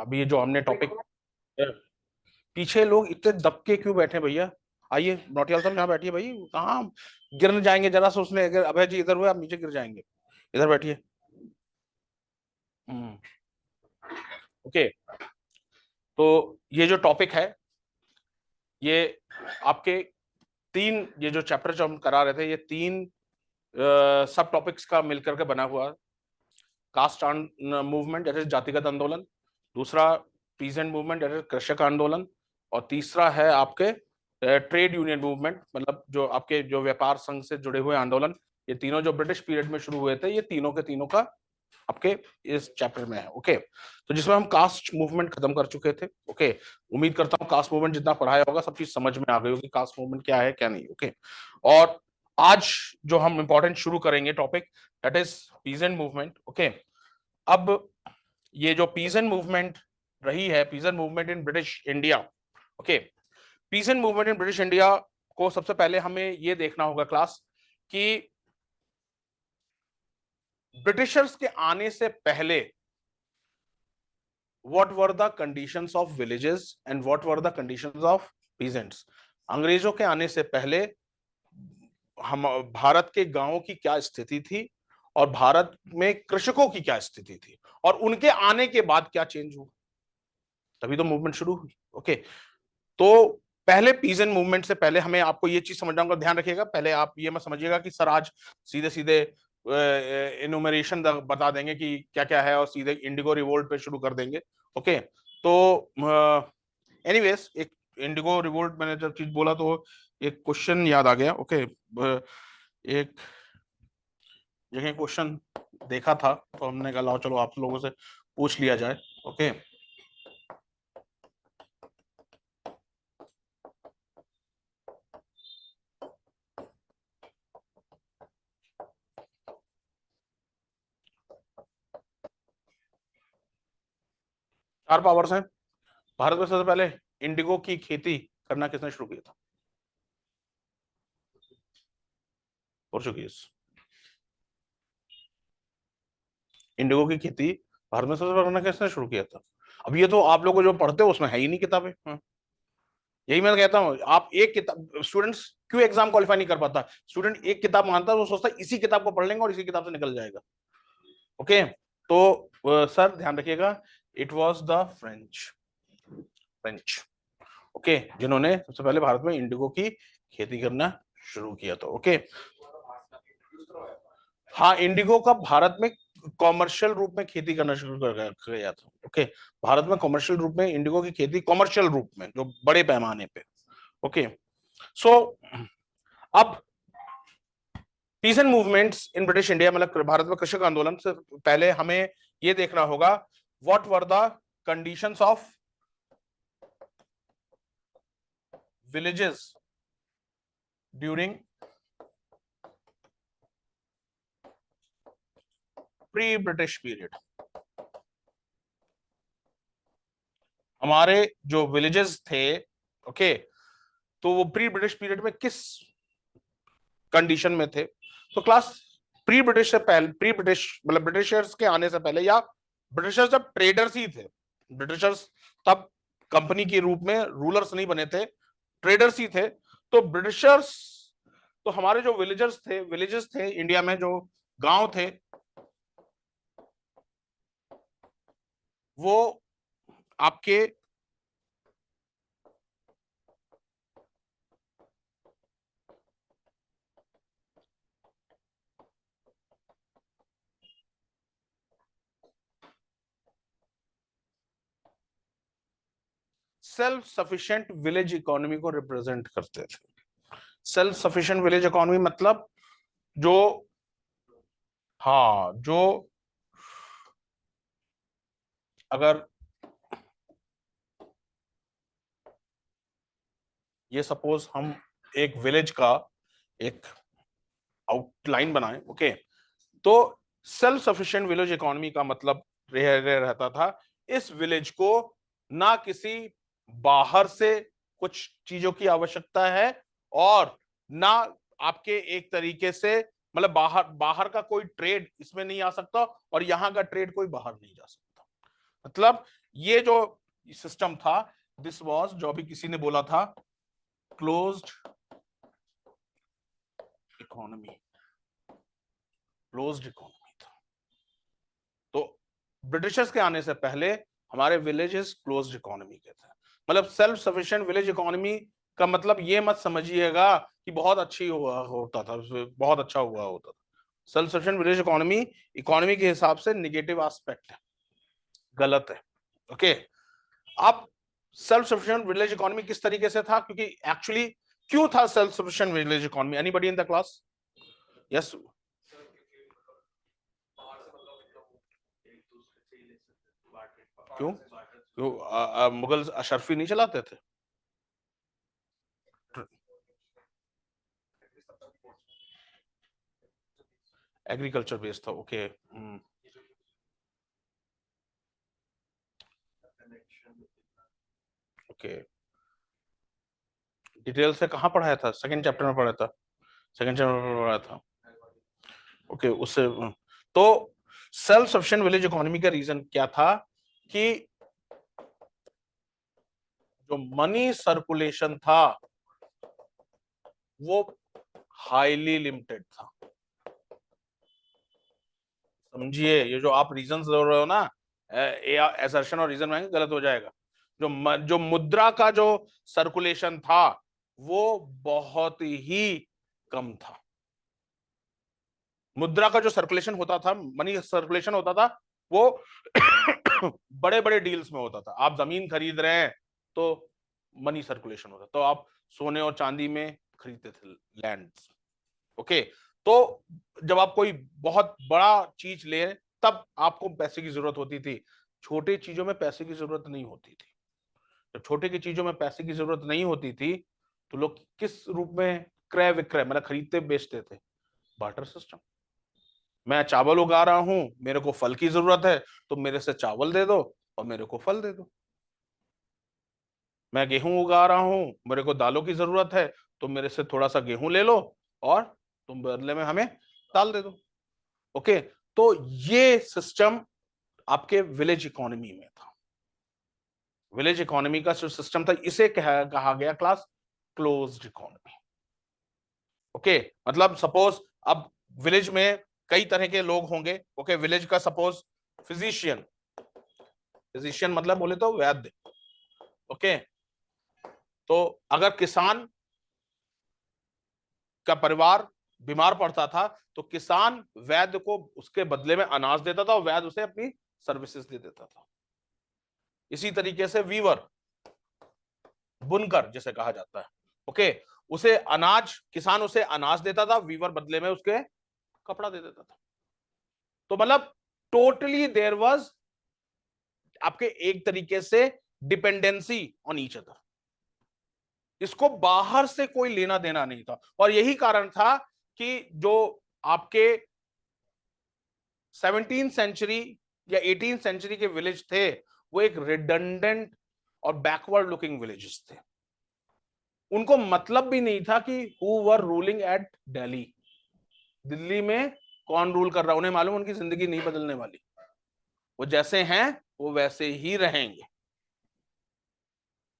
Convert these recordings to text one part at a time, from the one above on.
अभी ये जो हमने टॉपिक, पीछे लोग इतने दबके क्यों बैठे भैया? आइए नौटियाल साहब यहाँ बैठिए भाई, कहाँ गिरने जाएंगे? जरा सोचने, अगर अभय जी इधर हुए आप नीचे गिर जाएंगे, इधर बैठिए। ओके, तो ये जो टॉपिक है, ये आपके तीन, ये जो चैप्टर जो हम करा रहे थे, ये तीन सब टॉपिक्स का मिलकर के बना हुआ। कास्ट मूवमेंट जैसे जातिगत आंदोलन, दूसरा पीजेंट मूवमेंट जैसे कृषक आंदोलन, और तीसरा है आपके ट्रेड यूनियन मूवमेंट, मतलब जो आपके जो व्यापार संघ से जुड़े हुए आंदोलन। ये तीनों जो ब्रिटिश पीरियड में शुरू हुए थे, ये तीनों के तीनों का आपके इस चैप्टर में है। ओके, तो जिसमें हम कास्ट मूवमेंट खत्म कर चुके थे। ओके, उम्मीद करता हूँ कास्ट मूवमेंट जितना पढ़ाया होगा सब चीज समझ में आ गई होगी, कास्ट मूवमेंट क्या है क्या नहीं। ओके, और आज जो हम इंपॉर्टेंट शुरू करेंगे topic, that is peasant movement. Okay, अब ये जो पीजेंट मूवमेंट रही है, peasant movement in British India. Okay, peasant movement in British India को सबसे पहले हमें ये देखना होगा क्लास कि ब्रिटिशर्स के आने से पहले what were the conditions of villages and what were the conditions of peasants। अंग्रेजों के आने से पहले हम भारत के गांवों की क्या स्थिति थी, और भारत में कृषकों की क्या स्थिति थी, और उनके आने के बाद क्या चेंज हुआ, तभी तो मूवमेंट शुरू हुई। ओके, तो पहले पीजेंट मूवमेंट से पहले हमें आपको ये चीज समझना होगा, ध्यान रखिएगा। पहले आप ये मत समझिएगा कि सर आज सीधे सीधे इनुमरेशन बता देंगे कि क्या क्या है और सीधे इंडिगो रिवोल्ट पे शुरू कर देंगे। ओके, तो एनीवेज, एक इंडिगो रिवोल्ट मैंने जब चीज बोला तो एक क्वेश्चन याद आ गया। ओके, एक जगह क्वेश्चन देखा था तो हमने कहा लाओ चलो आप लोगों से पूछ लिया जाए। ओके, 4 पावर्स हैं। भारत में सबसे पहले इंडिगो की खेती करना किसने शुरू किया था? पोर्चुगीज। इंडिगो की खेती भारत में सबसे पहले करना किसने शुरू किया था? अब ये तो आप लोग जो पढ़ते हो उसमें है ही नहीं किताबें। यही मैं कहता हूँ, आप एक किताब, स्टूडेंट्स क्यों एग्जाम क्वालिफाई नहीं कर पाता? स्टूडेंट एक किताब मानता है, वो सोचता है इसी किताब को पढ़ लेंगे और इसी किताब से निकल जाएगा। ओके, तो सर ध्यान रखिएगा, it was the French. French, okay, जिन्होंने सबसे पहले भारत में इंडिगो की खेती करना शुरू किया था। ओके, हाँ, इंडिगो का भारत में कॉमर्शियल रूप में खेती करना शुरू कर गया था। ओके, भारत में कॉमर्शियल रूप में इंडिगो की खेती, कॉमर्शियल रूप में जो बड़े पैमाने पे। ओके, सो अब pheasant movements in British India, मतलब भारत में कृषक आंदोलन से पहले हमें यह देखना होगा what were the conditions of villages during pre British period. हमारे जो विलेजेस थे, ओके, तो वो प्री ब्रिटिश पीरियड में किस कंडीशन में थे? तो क्लास, प्री ब्रिटिश से पहले, प्री ब्रिटिश मतलब ब्रिटिशर्स के आने से पहले, या ब्रिटिशर्स जब ट्रेडर्स ही थे, ब्रिटिशर्स तब कंपनी के रूप में रूलर्स नहीं बने थे, ट्रेडर्स ही थे। तो ब्रिटिशर्स, तो हमारे जो विलेजेस थे इंडिया में, जो गांव थे, वो आपके सेल्फ सफिशिएंट विलेज इकोनॉमी को रिप्रेजेंट करते थे। सेल्फ सफिशिएंट विलेज इकोनॉमी मतलब जो, हाँ, जो अगर ये सपोज हम एक विलेज का एक आउटलाइन बनाएं, ओके, तो सेल्फ सफिशिएंट विलेज इकोनॉमी का मतलब रहता था इस विलेज को ना किसी बाहर से कुछ चीजों की आवश्यकता है, और ना आपके एक तरीके से, मतलब बाहर बाहर का कोई ट्रेड इसमें नहीं आ सकता, और यहां का ट्रेड कोई बाहर नहीं जा सकता। मतलब ये जो सिस्टम था, दिस वाज, जो अभी किसी ने बोला था, क्लोज्ड इकोनॉमी, क्लोज्ड इकोनॉमी था। तो ब्रिटिशर्स के आने से पहले हमारे विलेजेस क्लोज्ड इकोनॉमी के थे। मतलब सेल्फ सफिशिएंट विलेज इकोनॉमी का मतलब ये मत समझिएगा कि बहुत अच्छी हुआ होता था, बहुत अच्छा हुआ होता था। Self sufficient village economy economy के हिसाब से निगेटिव एस्पेक्ट है, गलत है। ओके, आप सेल्फ सफिशिएंट विलेज इकोनॉमी किस तरीके से था, क्योंकि एक्चुअली क्यों था self sufficient village economy? Anybody in the class? Yes. क्यों? क्यों मुगल अशरफी नहीं चलाते थे? एग्रीकल्चर बेस्ड था। ओके। ओके, डिटेल से कहाँ पढ़ाया था? सेकंड चैप्टर में पढ़ा था, सेकंड चैप्टर में पढ़ाया था। ओके, उससे तो सेल्फ सफिशिएंट विलेज इकोनॉमी का रीजन क्या था कि जो मनी सर्कुलेशन था वो हाईली लिमिटेड था। समझिए, ये जो आप रीजन दे रहे हो ना, असर्शन और रीजन में गलत हो जाएगा। जो मुद्रा का जो सर्कुलेशन था वो बहुत ही कम था। मुद्रा का जो सर्कुलेशन होता था, मनी सर्कुलेशन होता था, वो बड़े बड़े डील्स में होता था। आप जमीन खरीद रहे हैं तो मनी सर्कुलेशन होता, तो आप सोने और चांदी में खरीदते थे लैंड। ओके, तो जब आप कोई बहुत बड़ा चीज ले तब आपको पैसे की जरूरत होती थी, छोटे चीजों में पैसे की जरूरत नहीं होती थी। जब छोटे की चीजों में पैसे की जरूरत नहीं होती थी तो लोग किस रूप में क्रय विक्रय, मतलब खरीदते बेचते थे? Barter system. मैं चावल उगा रहा हूं, मेरे को फल की जरूरत है, तो मेरे से चावल दे दो और मेरे को फल दे दो। मैं गेहूं उगा रहा हूं, मेरे को दालों की जरूरत है, तो मेरे से थोड़ा सा गेहूं ले लो और तुम बदले में हमें दाल दे दो। ओके, तो ये सिस्टम आपके विलेज इकोनॉमी में था। विलेज इकोनॉमी का जो सिस्टम था इसे कहा गया क्लास क्लोज्ड इकोनॉमी। ओके, मतलब सपोज अब विलेज में कई तरह के लोग होंगे। ओके, विलेज का सपोज फिजिशियन, फिजिशियन मतलब बोले तो वैद्य। ओके, तो अगर किसान का परिवार बीमार पड़ता था तो किसान वैद्य को उसके बदले में अनाज देता था और वैद्य उसे अपनी सर्विसेज दे देता था। इसी तरीके से वीवर, बुनकर जिसे कहा जाता है, ओके, उसे अनाज, किसान उसे अनाज देता था, वीवर बदले में उसके कपड़ा दे देता था। तो मतलब टोटली देयर वाज आपके एक तरीके से डिपेंडेंसी ऑन ईच अदर। इसको बाहर से कोई लेना देना नहीं था, और यही कारण था कि जो आपके 17th सेंचुरी या 18th सेंचुरी के विलेज थे वो एक रिडंडेंट और बैकवर्ड लुकिंग विलेजेस थे। उनको मतलब भी नहीं था कि who were ruling eight Delhi, Delhi में कौन रूल कर रहा है। उन्हें मालूम उनकी जिंदगी नहीं बदलने वाली, वो जैसे हैं वो वैसे ही रहेंगे।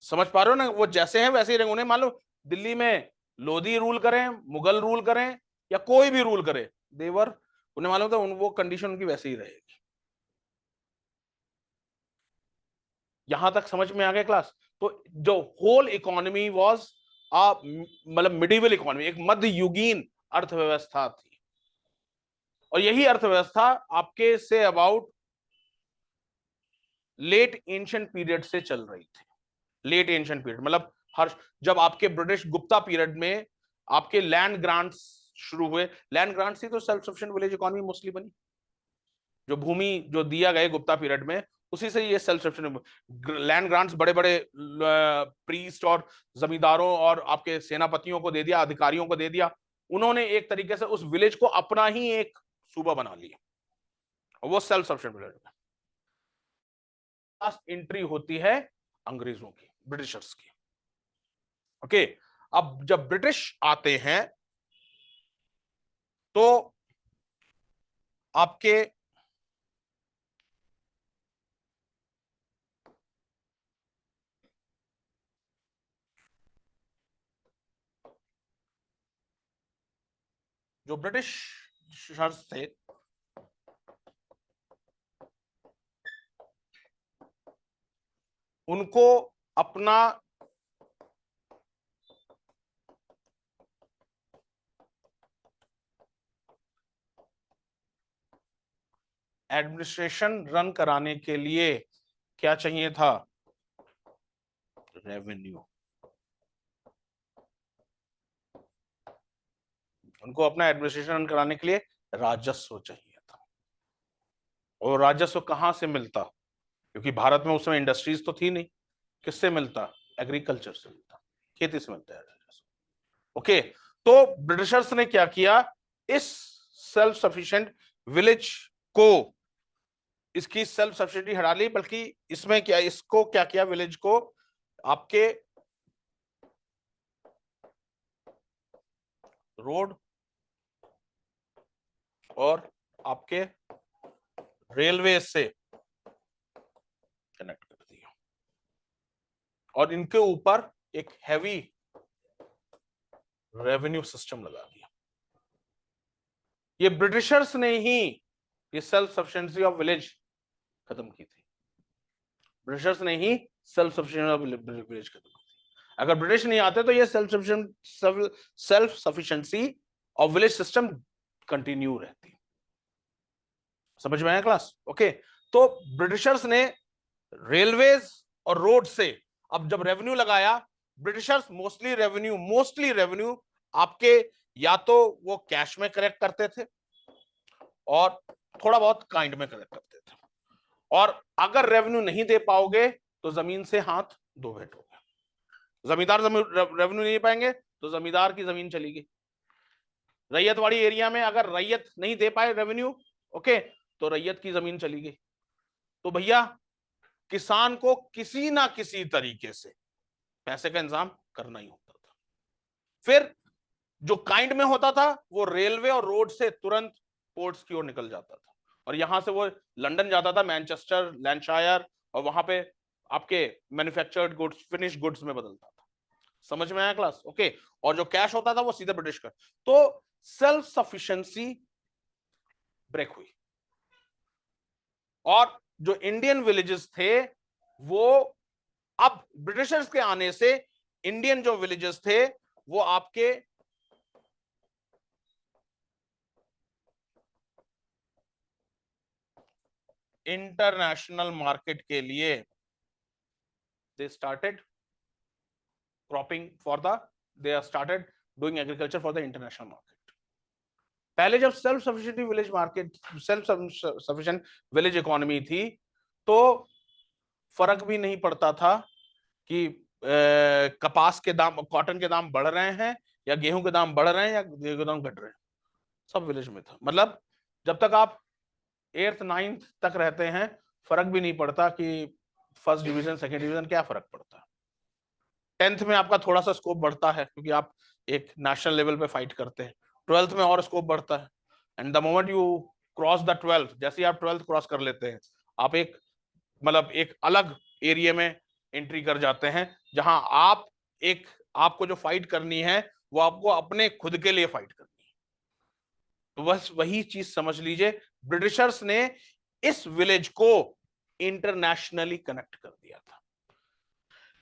समझ पा रहे हो ना, वो जैसे हैं वैसे ही रहेंगे। उन्हें मालूम दिल्ली में लोधी रूल करें, मुगल रूल करें या कोई भी रूल करे, देवर, उन्हें मालूम था वो कंडीशन उनकी वैसे ही रहेगी। यहां तक समझ में आ गया क्लास? तो जो होल इकोनॉमी वाज मतलब मिडिवल इकोनॉमी, एक मध्य युगीन अर्थव्यवस्था थी। और यही अर्थव्यवस्था आपके say about late ancient period से चल रही थी। लेट एंशिएंट पीरियड मतलब हर, जब आपके ब्रिटिश गुप्ता पीरियड में आपके लैंड ग्रांट्स शुरू हुए, लैंड ग्रांट्स ही तो self sufficient village economy mostly बनी। जो भूमि जो दिया गया गुप्ता पीरियड में, उसी से ये सेल्फ सफिशिएंट लैंड ग्रांट्स बड़े बड़े प्रीस्ट और जमींदारों और आपके सेनापतियों को दे दिया, अधिकारियों को दे दिया। उन्होंने एक तरीके से उस विलेज को अपना ही एक सूबा बना लिया, और वो सेल्फ सफिशिएंट विलेज में। एंट्री होती है अंग्रेजों की, ब्रिटिशर्स की। ओके, अब जब ब्रिटिश आते हैं तो आपके जो ब्रिटिश थे उनको अपना एडमिनिस्ट्रेशन रन कराने के लिए क्या चाहिए था? रेवेन्यू। उनको अपना एडमिनिस्ट्रेशन रन कराने के लिए राजस्व चाहिए था। और राजस्व कहां से मिलता? क्योंकि भारत में उस समय इंडस्ट्रीज तो थी नहीं, किससे मिलता? एग्रीकल्चर से मिलता, खेती से मिलता है राजस्व। ओके, तो ब्रिटिशर्स ने क्या किया, इस सेल्फ सफिशिएंट विलेज को, इसकी सेल्फ सब्सिडी हटा ली, बल्कि इसमें क्या, इसको क्या किया, विलेज को आपके रोड और आपके रेलवे से कनेक्ट कर दिया और इनके ऊपर एक हैवी रेवेन्यू सिस्टम लगा दिया। ये ब्रिटिशर्स ने ही ये सेल्फ सफिशिएंसी ऑफ विलेज खत्म की थी। ब्रिटिशर्स ने ही सेल्फ सफिशिएंसी ऑफ विलेज खत्म की थी। अगर ब्रिटिश नहीं आते तो ये self sufficiency of village system continue रहती। समझ में आया क्लास? ओके, तो ब्रिटिशर्स ने रेलवेज और रोड से अब जब रेवेन्यू लगाया, ब्रिटिशर्स मोस्टली रेवेन्यू आपके या तो वो कैश में कलेक्ट करते थे और थोड़ा बहुत काइंड में कलेक्ट करते थे। और अगर रेवेन्यू नहीं दे पाओगे तो जमीन से हाथ धो बैठोगे। जमींदार रेवेन्यू नहीं पाएंगे तो जमींदार की जमीन चली गई। रैयतवाड़ी एरिया में अगर रैयत नहीं दे पाए रेवेन्यू, ओके, तो रैयत की जमीन चली गई। तो भैया किसान को किसी ना किसी तरीके से पैसे का इंतजाम करना ही होता था। फिर जो काइंड में होता था वो रेलवे और रोड से तुरंत पोर्ट्स की ओर निकल जाता था और यहां से वो लंदन जाता था, मैनचेस्टर, लैंडशायर, और वहां पे आपके मैन्युफैक्चर्ड गुड्स, फिनिश गुड्स में बदलता था। समझ में आया क्लास? ओके, और जो कैश होता था वो सीधे ब्रिटिश का। तो सेल्फ सफिशिएंसी ब्रेक हुई और जो इंडियन विलेजेस थे वो अब ब्रिटिशर्स के आने से इंडियन जो विलेजेस थे वो आपके इंटरनेशनल मार्केट के लिए they started cropping for the they started doing agriculture for the international market. पहले जब self sufficient village market, self sufficient village economy थी तो फर्क भी नहीं पड़ता था कि कपास के दाम, कॉटन के दाम बढ़ रहे हैं या गेहूं के दाम बढ़ रहे हैं या गेहूं के दाम घट रहे हैं, सब विलेज में था। मतलब जब तक आप 8th 9th तक रहते हैं फर्क भी नहीं पड़ता कि फर्स्ट डिवीजन सेकंड डिवीजन, क्या फर्क पड़ता है। 10th में आपका थोड़ा सा स्कोप बढ़ता है क्योंकि आप एक नेशनल लेवल पे फाइट करते हैं। 12th में और स्कोप बढ़ता है and the moment you cross the 12th, जैसे ही आप 12th क्रॉस कर लेते हैं आप एक मतलब एक अलग एरिया में एंट्री कर जाते हैं जहां आप एक, आपको जो फाइट करनी है वो आपको अपने खुद के लिए फाइट करनी है। तो बस वही चीज समझ लीजिए, ब्रिटिशर्स ने इस विलेज को इंटरनेशनली कनेक्ट कर दिया था।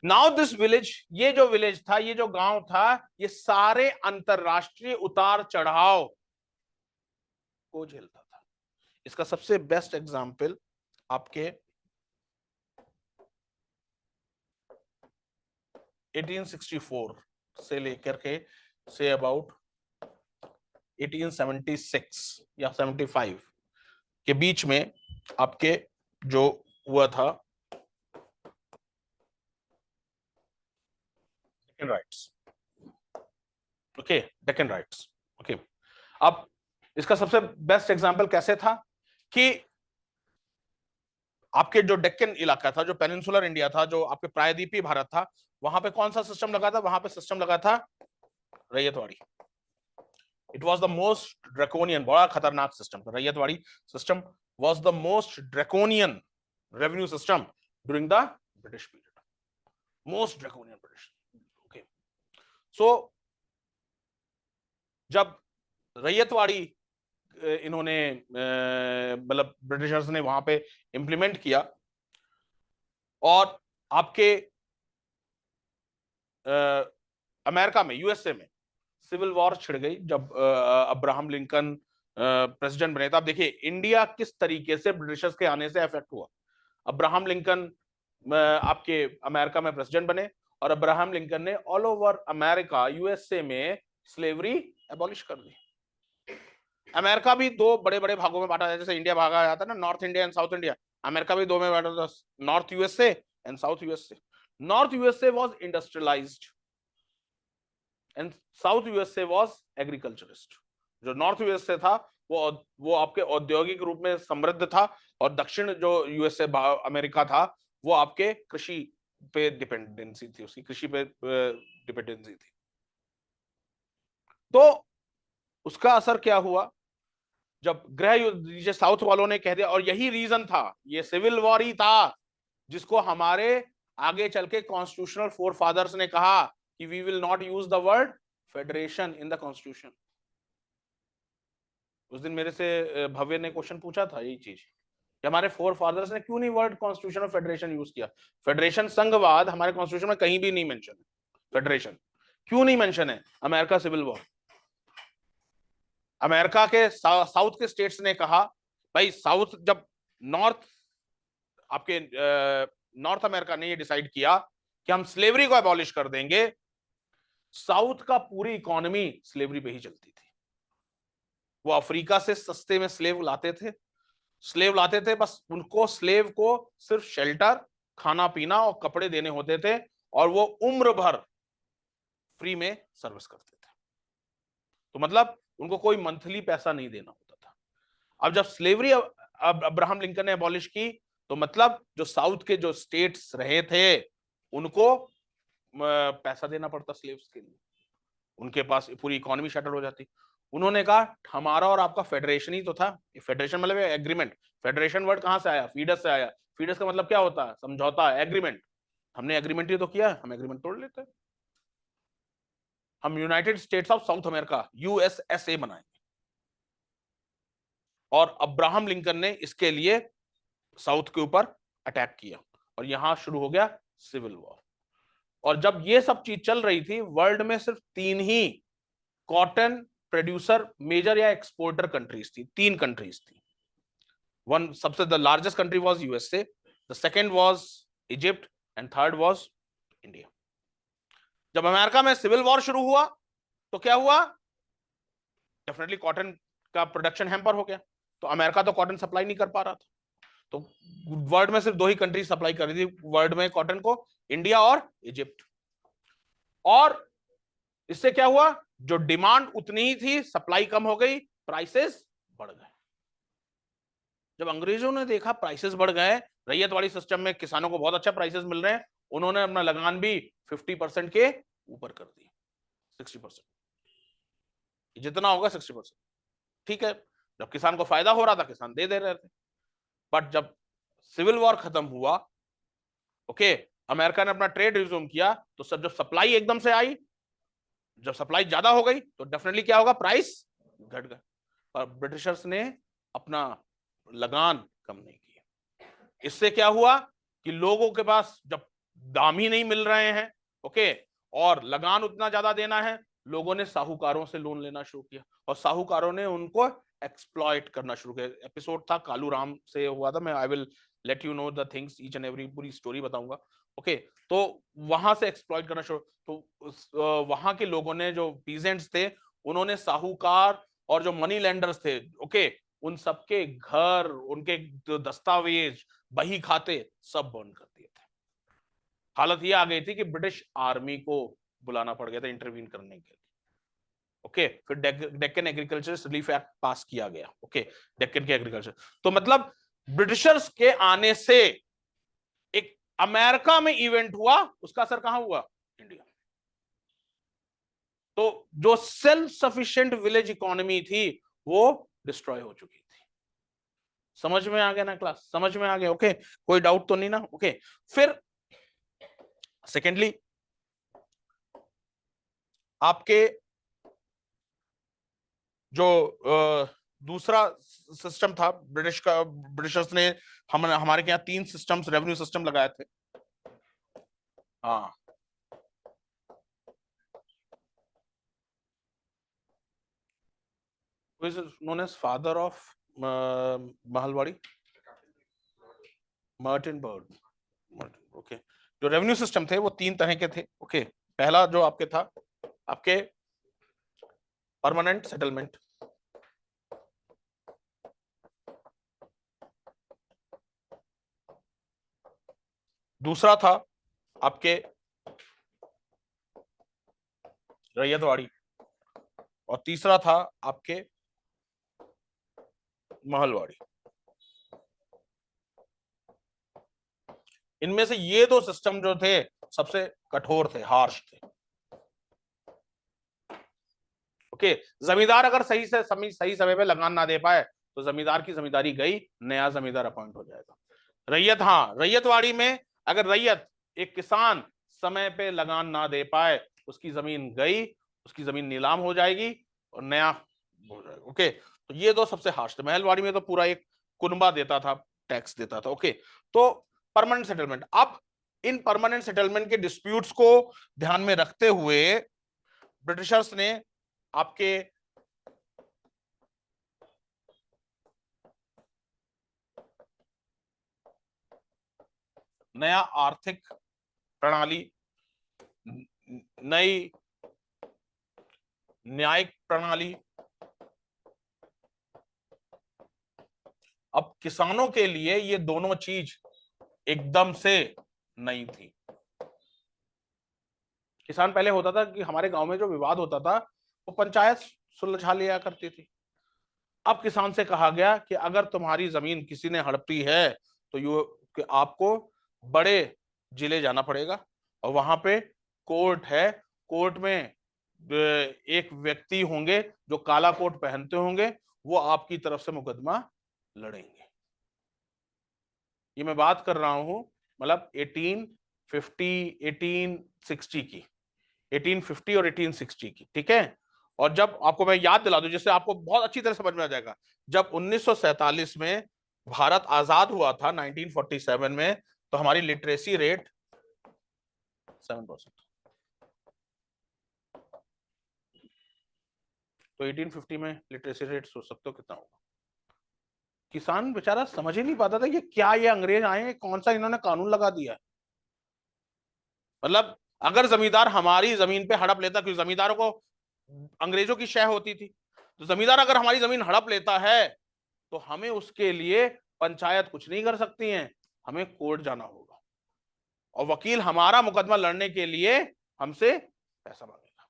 नाउ दिस विलेज, ये जो विलेज था, ये जो गांव था, ये सारे अंतरराष्ट्रीय उतार चढ़ाव को झेलता था। इसका सबसे बेस्ट एग्जाम्पल आपके 1864 से लेकर के से अबाउट 1876 या 75 के बीच में आपके जो हुआ था Deccan rights. Okay, Deccan rights. Okay, अब इसका सबसे बेस्ट एग्जांपल कैसे था कि आपके जो डेक्कन इलाका था, जो पेनिनसुलर इंडिया था, जो आपके प्रायद्वीपीय भारत था, वहां पे कौन सा सिस्टम लगा था? वहां पे सिस्टम लगा था ryotwari. It was the most draconian, बड़ा खतरनाक सिस्टम था ryotwari system. Was the most draconian revenue system during the British period, most draconian British. Okay, so जब रैयतवाड़ी इन्होंने मतलब ब्रिटिशर्स ने वहां पे इंप्लीमेंट किया। और आपके अमेरिका में, यूएसए में सिविल वॉर छिड़ गई जब अब्राहम लिंकन प्रेसिडेंट बने। तब देखिए इंडिया किस तरीके से ब्रिटिशर्स के आने से अफेक्ट हुआ। अब्राहम लिंकन आपके अमेरिका में प्रेसिडेंट बने और अब्राहम लिंकन ने ऑल ओवर अमेरिका, यूएसए में स्लेवरी एबॉलिश कर दी। अमेरिका भी दो बड़े बड़े भागों में बांटा जाता है, जैसे इंडिया भागा जाता है ना, north India and south India. America भी दो में बांटा था, north USA and south USA. North USA was industrialised and south USA was agriculturist. जो नॉर्थ यूएसए था वो आपके औद्योगिक रूप में समृद्ध था, और दक्षिण जो यूएसए अमेरिका था वो आपके कृषि पे डिपेंडेंसी थी, उसकी कृषि पे डिपेंडेंसी थी। तो उसका असर क्या हुआ, जब गृह युद्ध साउथ वालों ने कह दिया, और यही रीजन था, ये सिविल वॉर ही था जिसको हमारे आगे चल के कॉन्स्टिट्यूशनल फोर फादर्स ने कहा कि we will not use the word federation in the constitution. उस दिन मेरे से भव्य ने क्वेश्चन पूछा था यही चीज कि हमारे फोर फादर्स ने क्यों नहीं word constitution of federation use किया। फेडरेशन संघवाद हमारे कॉन्स्टिट्यूशन में कहीं भी नहीं मेंशन है। फेडरेशन क्यों नहीं मेंशन है? अमेरिका सिविल वॉर, अमेरिका के साउथ के स्टेट्स ने कहा भाई, साउथ जब नॉर्थ आपके नॉर्थ अमेरिका ने ये डिसाइड किया कि हम स्लेवरी को एबॉलिश कर देंगे, साउथ का पूरी इकोनॉमी स्लेवरी पे ही चलती थी। वो अफ्रीका से सस्ते में स्लेव लाते थे, बस उनको स्लेव को सिर्फ शेल्टर, खाना पीना और कपड़े देने होते थे, और वो उम्र भर फ्री में सर्विस करते थे। तो मतलब उनको कोई मंथली पैसा नहीं देना होता था। अब जब स्लेवरी अब्राहम लिंकन ने अबॉलिश की, तो मतलब जो साउथ के जो स्टेट्स रहे थे उनको पैसा देना पड़ता स्लेव्स के लिए, उनके पास पूरी इकोनॉमी शटर हो जाती। उन्होंने कहा हमारा और आपका फेडरेशन ही तो था। फेडरेशन मतलब एग्रीमेंट। फेडरेशन वर्ड कहां से आया? फीडस से आया। फीडस का मतलब क्या होता है? समझौता, एग्रीमेंट। हमने एग्रीमेंट ही तो किया, हम एग्रीमेंट तोड़ लेते हैं। हम United States of South America, USSA बनाएंगे। और अब्राहम लिंकन ने इसके लिए साउथ के ऊपर अटैक किया, और यहां शुरू हो गया सिविल वॉर। और जब ये सब चीज चल रही थी, वर्ल्ड में सिर्फ 3 ही कॉटन प्रोड्यूसर मेजर या एक्सपोर्टर कंट्रीज थी। 3 कंट्रीज थी। वन सबसे the largest country was USA, the second was Egypt, and third was India. जब अमेरिका में सिविल वॉर शुरू हुआ तो क्या हुआ? डेफिनेटली कॉटन का प्रोडक्शन हैम्पर हो गया। तो अमेरिका तो कॉटन सप्लाई नहीं कर पा रहा था, तो वर्ल्ड में सिर्फ 2 ही कंट्री सप्लाई कर रही थी वर्ल्ड में कॉटन को, इंडिया और इजिप्ट। और इससे क्या हुआ? जो डिमांड उतनी ही थी, सप्लाई कम हो गई, प्राइसेस बढ़ गए। जब अंग्रेजों ने देखा प्राइसेस बढ़ गए, रैयत वाली सिस्टम में किसानों को बहुत अच्छा प्राइसेस मिल रहे हैं, उन्होंने अपना लगान भी 50% के ऊपर कर दी। 60%, जितना होगा 60%। ठीक है, जब किसान को फायदा हो रहा था किसान दे रहे थे। बट जब सिविल वॉर खत्म हुआ, ओके, अमेरिका ने अपना ट्रेड रिज्यूम किया, तो सब जब सप्लाई एकदम से आई, जब सप्लाई ज्यादा हो गई तो डेफिनेटली क्या होगा? प्राइस घट गए। पर ब्रिटिशर्स ने अपना लगान कम नहीं किया। इससे क्या हुआ कि लोगों के पास जब दाम ही नहीं मिल रहे हैं, ओके, और लगान उतना ज्यादा देना है, लोगों ने साहूकारों से लोन लेना शुरू किया, और साहूकारों ने उनको एक्सप्लॉइट करना शुरू किया। एपिसोड था कालू राम से हुआ था, मैं I will let you know the things, each and every, पूरी स्टोरी बताऊंगा। ओके, तो वहां से एक्सप्लॉइट करना शुरू, तो वहां के लोगों ने, जो पीजेंट्स थे, उन्होंने साहूकार और जो मनी लेंडर्स थे, ओके, उन सबके घर, उनके जो दस्तावेज, बही खाते सब बर्न कर दिए थे। हालत ये आ गई थी कि ब्रिटिश आर्मी को बुलाना पड़ गया था इंटरवीन करने के लिए। ओके, फिर डेक्कन एग्रीकल्चर रिलीफ एक्ट पास किया गया। ओके, डेक्कन के एग्रीकल्चर, तो मतलब ब्रिटिशर्स के आने से एक अमेरिका में इवेंट हुआ, उसका असर कहां हुआ? इंडिया। तो जो सेल्फ सफिशिएंट विलेज इकोनॉमी थी वो डिस्ट्रॉय हो चुकी थी। समझ में आ गया ना क्लास? समझ में आ गया? ओके, कोई डाउट तो नहीं ना? ओके, फिर सेकेंडली आपके जो दूसरा सिस्टम था ब्रिटिशर्स ने हमारे यहाँ 3 सिस्टम्स रेवेन्यू सिस्टम लगाए थे। हाँ, who is known as father of Mahalwari? Martin bird. Okay, जो रेवेन्यू सिस्टम थे वो 3 तरह के थे। ओके, पहला जो आपके था आपके परमानेंट सेटलमेंट, दूसरा था आपके रैयतवाड़ी, और तीसरा था आपके महलवाड़ी। इनमें से ये 2 सिस्टम जो थे सबसे कठोर थे, हार्श थे। ओके, जमींदार अगर सही समय पे लगान ना दे पाए तो जमींदार की जमींदारी गई, नया जमींदार अपॉइंट हो जाएगा। रैयत, हाँ, रैयतवाड़ी में अगर रैयत, एक किसान समय पे लगान ना दे पाए, उसकी जमीन गई, उसकी जमीन नीलाम हो जाएगी और नया हो जाएगा। ओके, तो ये 2 सबसे हार्श थे। महलवाड़ी में तो पूरा एक कुनबा देता था, टैक्स देता था। ओके, तो परमानेंट सेटलमेंट। अब इन परमानेंट सेटलमेंट के डिस्प्यूट्स को ध्यान में रखते हुए ब्रिटिशर्स ने आपके नया आर्थिक प्रणाली, नई न्यायिक प्रणाली, अब किसानों के लिए ये दोनों चीज एकदम से नई थी। किसान पहले होता था कि हमारे गांव में जो विवाद होता था वो पंचायत सुलझा लिया करती थी। अब किसान से कहा गया कि अगर तुम्हारी जमीन किसी ने हड़पी है तो यू कि आपको बड़े जिले जाना पड़ेगा, और वहां पे कोर्ट है, कोर्ट में एक व्यक्ति होंगे जो काला कोट पहनते होंगे, वो आपकी तरफ से मुकदमा लड़ेंगे। ये मैं बात कर रहा हूं मतलब 1850 1860 की, 1850 और 1860 की, ठीक है। और जब आपको मैं याद दिला दूं जिससे आपको बहुत अच्छी तरह समझ में आ जाएगा, जब 1947 में भारत आजाद हुआ था 1947 में, तो हमारी लिटरेसी रेट 7%। तो 1850 में लिटरेसी रेट सोच सकते हो कितना होगा। किसान बेचारा समझ ही नहीं पाता था ये क्या, ये अंग्रेज आए हैं, कौन सा इन्होंने कानून लगा दिया। मतलब अगर जमींदार हमारी जमीन पे हड़प लेता, क्योंकि जमींदारों को अंग्रेजों की शह होती थी, तो जमींदार अगर हमारी जमीन हड़प लेता है तो हमें उसके लिए पंचायत कुछ नहीं कर सकती है, हमें कोर्ट जाना होगा, और वकील हमारा मुकदमा लड़ने के लिए हमसे पैसा मांगेगा।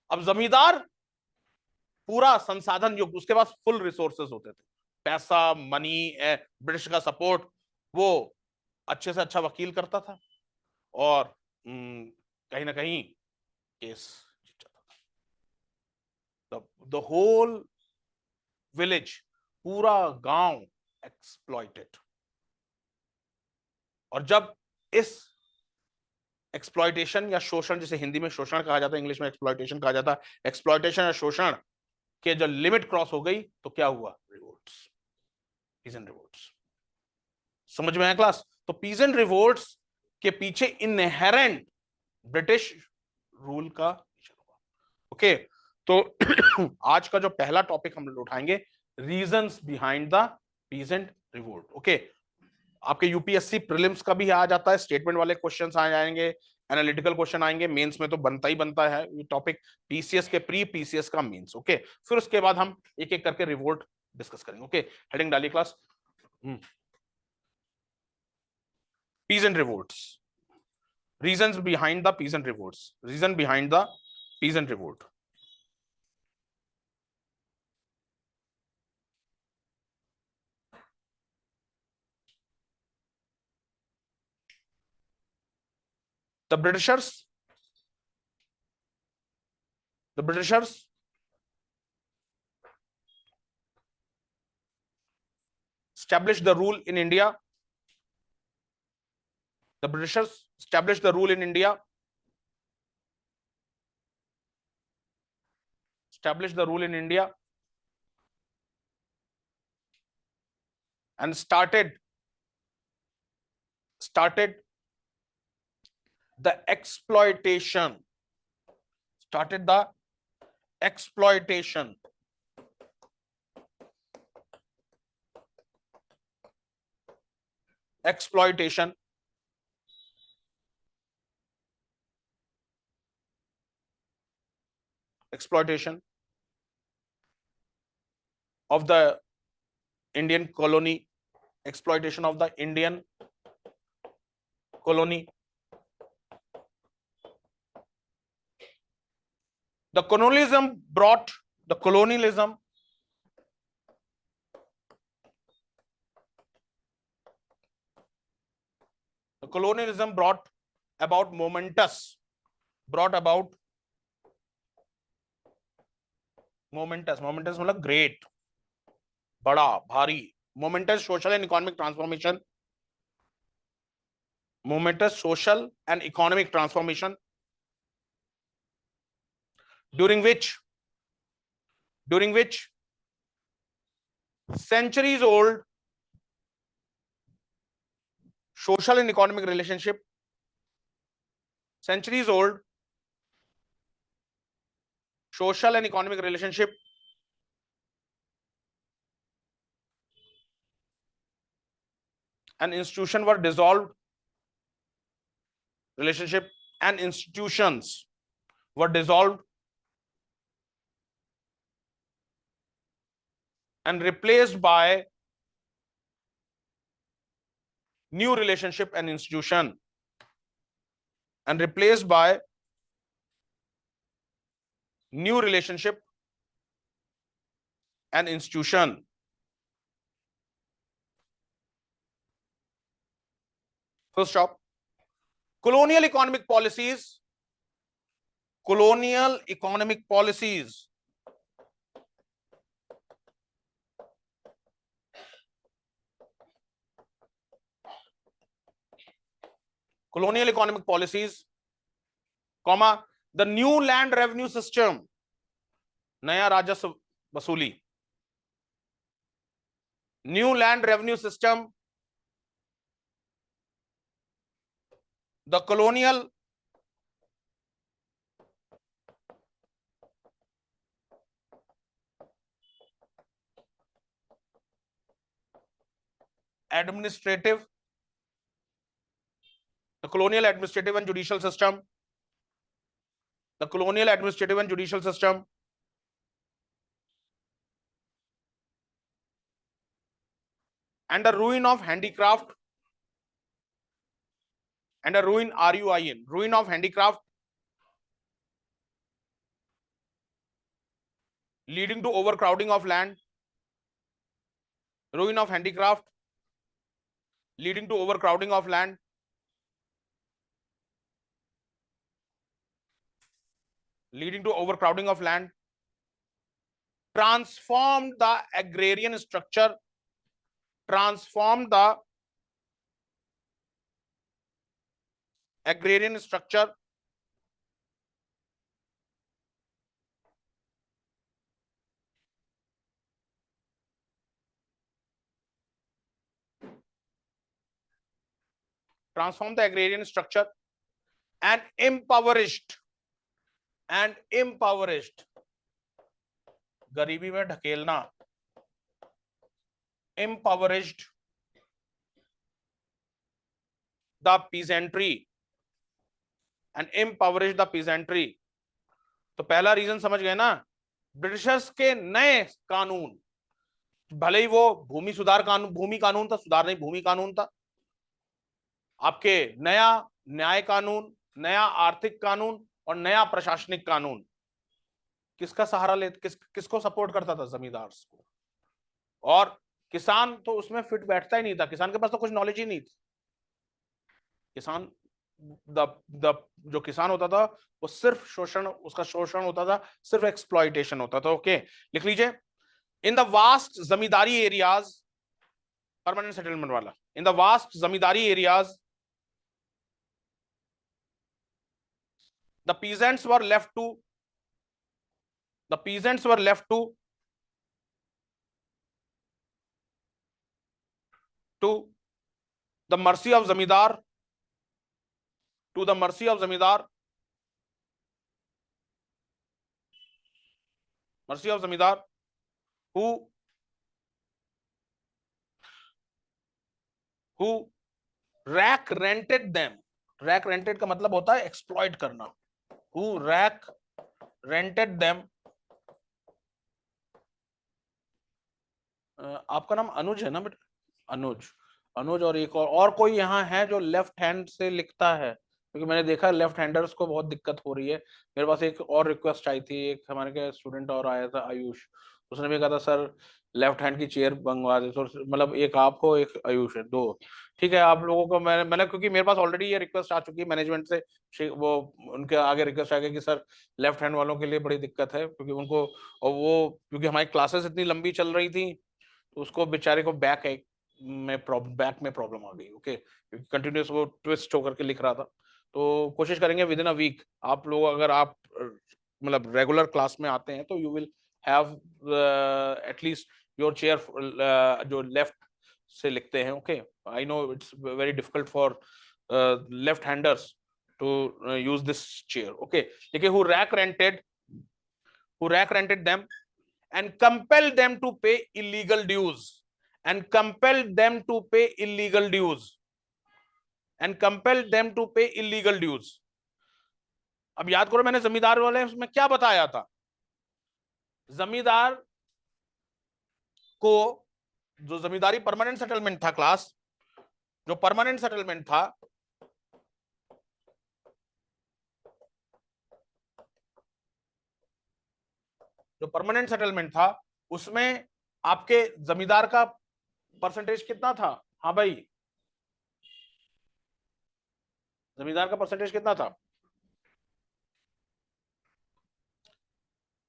अब जमींदार पूरा संसाधन युक्त, उसके पास फुल रिसोर्सेस होते थे, पैसा, मनी, ब्रिटिश का सपोर्ट, वो अच्छे से अच्छा वकील करता था और कहीं ना कहीं केस जीत जाता था। द होल विलेज, पूरा गांव एक्सप्लॉइटेड। और जब इस एक्सप्लॉइटेशन या शोषण, जिसे हिंदी में शोषण कहा जाता है, इंग्लिश में एक्सप्लॉइटेशन कहा जाता है, एक्सप्लॉइटेशन या शोषण के जो लिमिट क्रॉस हो गई तो क्या हुआ, रिवोल्ट्स, पीजेंट रिवोल्ट्स। समझ में आया क्लास? तो पीजेंट रिवोल्ट्स के पीछे इनहेरेंट ब्रिटिश रूल का हुआ। ओके, तो आज का जो पहला टॉपिक हम लोग उठाएंगे, reasons behind the peasant revolt. Okay, आपके यूपीएससी प्रीलिम्स का भी आ जाता है, स्टेटमेंट वाले क्वेश्चंस आ जाएंगे, एनालिटिकल क्वेश्चन आएंगे, मेंस में तो बनता ही बनता है ये टॉपिक, पीसीएस के प्री, पीसीएस का मेंस। ओके, फिर उसके बाद हम एक एक करके रिवोल्ट डिस्कस करेंगे। ओके, हेडिंग डालिए class, peasant revolts, reasons behind the peasant revolts, reason behind the peasant revolt. The Britishers established the rule in India. The Britishers established the rule in India. established the rule in India and started the exploitation, started the exploitation exploitation exploitation of the Indian colony, exploitation of the Indian colony. The colonialism brought the colonialism brought about momentous मतलब great, बड़ा, भारी, momentous social and economic transformation, momentous social and economic transformation during which centuries old social and economic relationship, centuries old social and economic relationship and institution were dissolved, relationship and institutions were dissolved and replaced by new relationship and institution and replaced by new relationship and institution. Full stop. Colonial economic policies colonial economic policies comma the new land revenue system, नया राजस्व वसूली, new land revenue system, the colonial administrative and judicial system, the colonial administrative and judicial system and the ruin of handicraft and a ruin, RUIN, ruin of handicraft leading to overcrowding of land, ruin of handicraft leading to overcrowding of land, transformed the agrarian structure, transformed the agrarian structure and impoverished गरीबी में ढकेलना, impoverished the peasantry and impoverished the peasantry. तो पहला reason समझ गए ना, Britishers के नए कानून, भले ही वो भूमि कानून था, सुधार नहीं, भूमि कानून था, आपके नया न्याय कानून, नया आर्थिक कानून और नया प्रशासनिक कानून किसका सहारा किसको सपोर्ट करता था? जमींदार को। और किसान तो उसमें फिट बैठता ही नहीं था, किसान के पास तो कुछ नॉलेज ही नहीं थी। किसान जो किसान होता था वो सिर्फ उसका शोषण होता था, सिर्फ एक्सप्लॉइटेशन होता था। ओके, लिख लीजिए, in the vast zamindari areas, permanent settlement वाला, in the vast zamindari areas the peasants were left to the peasants were left to the mercy of zamindar, to the mercy of zamindar, mercy of zamindar who who rack rented them. Rack rented का मतलब होता है exploit करना। Who rack rented them. आपका नाम अनुज है ना बेटा? अनुज, अनुज और एक और कोई यहाँ है जो लेफ्ट हैंड से लिखता है? क्योंकि मैंने देखा लेफ्ट हैंडर्स को बहुत दिक्कत हो रही है। मेरे पास एक और रिक्वेस्ट आई थी, एक हमारे के स्टूडेंट और आया था आयुष, उसने भी कहा था सर लेफ्ट हैंड की चेयर मंगवा दे। तो मतलब एक आप हो एक आयुष है, दो। ठीक है, आप लोगों को मैंने क्योंकि मेरे पास ऑलरेडी ये रिक्वेस्ट आ चुकी है मैनेजमेंट से, वो उनके आगे रिक्वेस्ट आ गया कि सर लेफ्ट हैंड वालों के लिए बड़ी दिक्कत है, क्योंकि उनको, और वो क्योंकि हमारी क्लासेस इतनी लंबी चल रही थी तो उसको बेचारे को बैक में प्रॉब्लम आ गई। ओके, कंटिन्यूस वो ट्विस्ट होकर के लिख रहा था। तो कोशिश करेंगे विद इन अ वीक आप लोग, अगर आप मतलब रेगुलर क्लास में आते हैं तो you will have at least your chair जो लेफ्ट से लिखते हैं। Okay, I know it's very difficult for left handers to use this chair. Okay, देखिए who rack rented them and compel them to pay illegal dues and compel them to pay illegal dues and compel them to pay illegal dues। अब याद करो मैंने जमींदार वाले में क्या बताया था। जमींदार को जो जमींदारी परमानेंट सेटलमेंट था क्लास, जो परमानेंट सेटलमेंट था, जो परमानेंट सेटलमेंट था उसमें आपके जमींदार का परसेंटेज कितना था? हाँ भाई, जमींदार का परसेंटेज कितना था?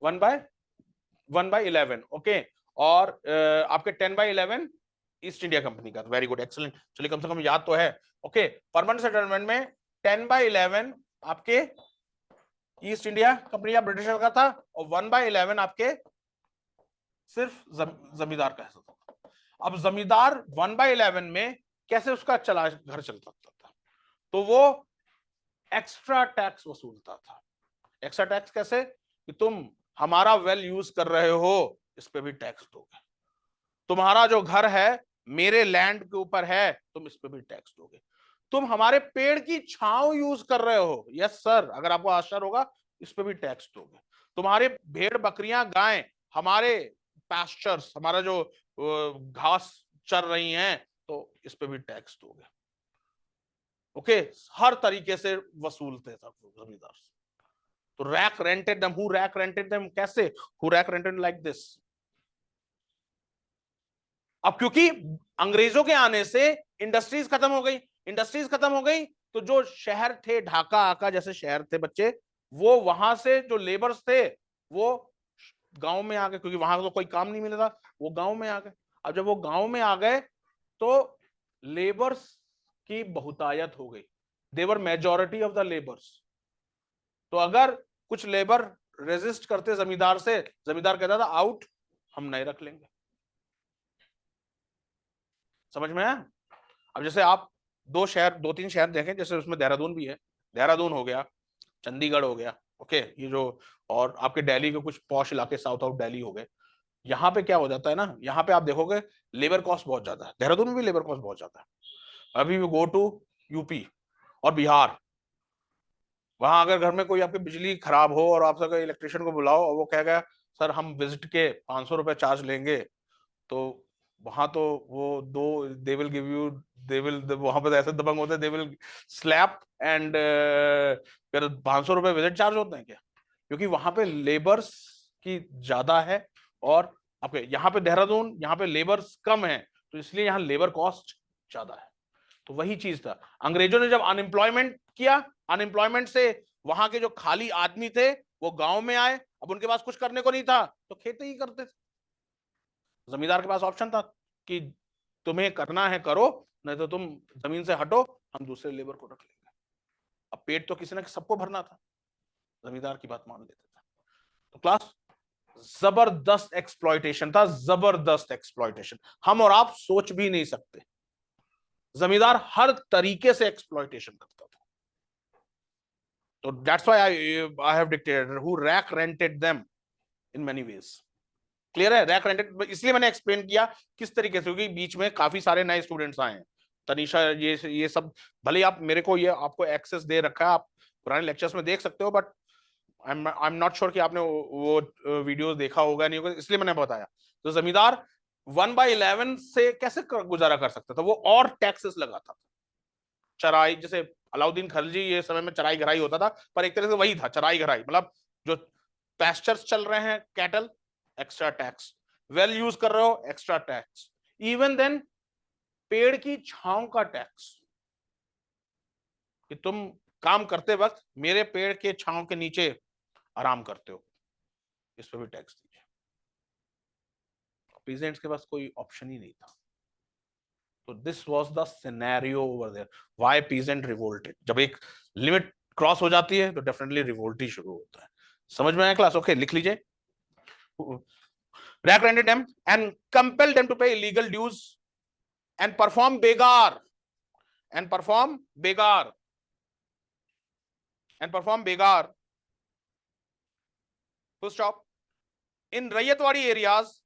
1/11। ओके, और आपके 10/11 ईस्ट इंडिया कंपनी का। वेरी गुड, एक्सीलेंट, चलिए कम से कम याद तो है। ओके, परमानेंट सेटलमेंट में 10/11 आपके ईस्ट इंडिया कंपनी या ब्रिटिशर का था, और 1/11 आपके सिर्फ जमींदार का हिस्सा था। अब जमींदार 1/11 में कैसे उसका घर चलता था? तो वो एक्स्ट्रा टैक्स वसूलता था। एक्स्ट्रा टैक्स कैसे? कि तुम हमारा वेल यूज कर रहे हो, इस पे भी टैक्स दोगे। तुम्हारा जो घर है मेरे लैंड के ऊपर है, तुम इस पे भी टैक्स दोगे। तुम हमारे पेड़ की छांव यूज कर रहे हो, यस सर, अगर आपको आश्चर्य होगा, इस पे भी टैक्स दोगे। तुम्हारे भेड़ बकरियां गायें हमारे पैस्चर्स, हमारा जो घास चर रही हैं, तो इस पे भी टैक्स दोगे। ओके, हर तरीके से वसूलते थे जमींदार। तो rack rented them, who rack rented them कैसे? Who rack rented like this. अब क्योंकि अंग्रेजों के आने से इंडस्ट्रीज खत्म हो गई, इंडस्ट्रीज खत्म हो गई, तो जो शहर थे, ढाका आका जैसे शहर थे बच्चे, वो वहां से जो लेबर्स थे वो गांव में आ गए, क्योंकि वहां तो कोई काम नहीं मिल रहा, वो गांव में आ गए। अब जब वो गांव में आ गए तो लेबर्स की बहुतायत हो गई, देवर मेजोरिटी ऑफ द लेबर्स। तो अगर कुछ लेबर रेजिस्ट करते जमींदार से, जमींदार कहता था आउट, हम नहीं रख लेंगे। समझ में आया? अब जैसे आप दो तीन शहर देखें, जैसे उसमें देहरादून भी है, देहरादून हो गया, चंडीगढ़ हो गया। ओके, ये जो, और आपके दिल्ली के कुछ पॉश इलाके साउथ ऑफ दिल्ली हो गए, यहाँ पे क्या हो जाता है ना, यहाँ पे आप देखोगे लेबर कॉस्ट बहुत ज्यादा है। देहरादून में भी लेबर कॉस्ट बहुत ज्यादा है। अभी भी गो टू यूपी और बिहार, वहां अगर घर में कोई आपकी बिजली खराब हो और आप अगर इलेक्ट्रिशियन को बुलाओ और वो कहेगा सर हम विजिट के 500 रुपए चार्ज लेंगे, तो वहां तो वो दे विल गिव यू, वहां पर ऐसे दबंग होते हैं, दे विल स्लैप एंड 500 रुपए विजिट चार्ज होते हैं क्या? क्योंकि वहां पे लेबर्स की ज्यादा है, और आपके यहाँ पे देहरादून, यहाँ पे लेबर्स कम है, तो इसलिए यहाँ लेबर कॉस्ट ज्यादा है। तो वही चीज था, अंग्रेजों ने जब अनएम्प्लॉयमेंट किया, अनएम्प्लॉयमेंट से वहां के जो खाली आदमी थे वो गांव में आए। अब उनके पास कुछ करने को नहीं था तो खेती ही करते थे। जमींदार के पास ऑप्शन था कि तुम्हें करना है करो, नहीं तो तुम जमीन से हटो, हम दूसरे लेबर को रख लेंगे। अब पेट तो किसी ने सबको भरना था, जमींदार की बात मान लेते थे। तो क्लास जबरदस्त एक्सप्लॉयटेशन था, जबरदस्त एक्सप्लॉयटेशन, हम और आप सोच भी नहीं सकते। जमींदार हर तरीके से एक्सप्लॉयटेशन करता था। तो that's why I have dictated who rack rented them in many ways. Clear है? रैक रेंटेड इसलिए मैंने एक्सप्लेन किया किस तरीके से, क्योंकि बीच में काफी सारे नए स्टूडेंट्स आए हैं। तनीषा ये सब, भले आप मेरे को ये आपको एक्सेस दे रखा है, आप पुराने लेक्चर्स में देख सकते हो, but I am not sure कि आपने वो वीडियो देखा होगा नहीं होगा, इसलिए मैंने बताया। तो जमींदार 1/11 से कैसे गुजारा कर सकता था? वो और टैक्सेस लगाता था। चराई, जैसे अलाउद्दीन खलजी ये समय में चराई घराई होता था, पर एक तरह से वही था चराई घराई, मतलब जो पैस्चर्स चल रहे हैं cattle, extra tax, well use कर रहे हो एक्स्ट्रा टैक्स, इवन देन पेड़ की छांव का टैक्स, कि तुम काम करते वक्त मेरे पेड़ के छांव के नीचे आराम करते हो, इस पर भी टैक्स दीजिए। पीजेंट्स के पास कोई ऑप्शन ही नहीं था। तो this was the scenario over there, why peasant revolted. जब एक लिमिट क्रॉस हो जाती है तो डेफिनेटली रिवोल्ट ही शुरू होता है। समझ में आया क्लास? ओके, लिख लीजिए। Rack rented them and compel them to pay illegal dues and perform begar and perform begar full stop in rayatwadi areas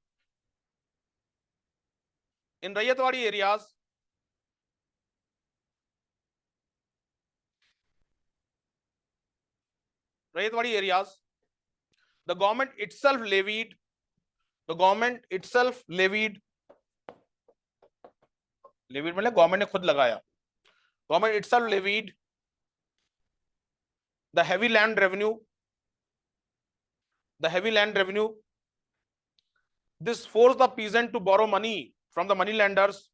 the government itself levied मतलब गवर्नमेंट ने खुद लगाया, government itself levied the heavy land revenue. This forced the peasant to borrow money from the money lenders.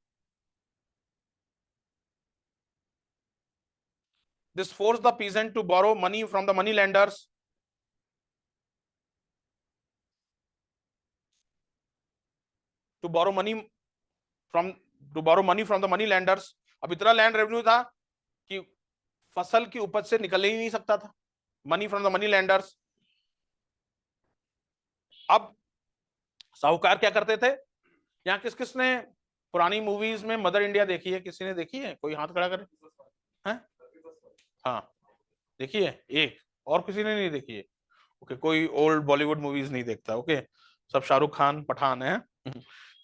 अब इतना land revenue था कि फसल की उपज से निकल ही नहीं सकता था, money from the money landers. अब साहूकार क्या करते थे? यहाँ किस किसने पुरानी मूवीज में मदर इंडिया देखी है? किसी ने देखी है? कोई हाथ खड़ा करे। हैं? हाँ देखी है एक, और किसी ने नहीं देखी है? ओके, कोई ओल्ड बॉलीवुड मूवीज नहीं देखता। ओके, सब शाहरुख खान पठान है।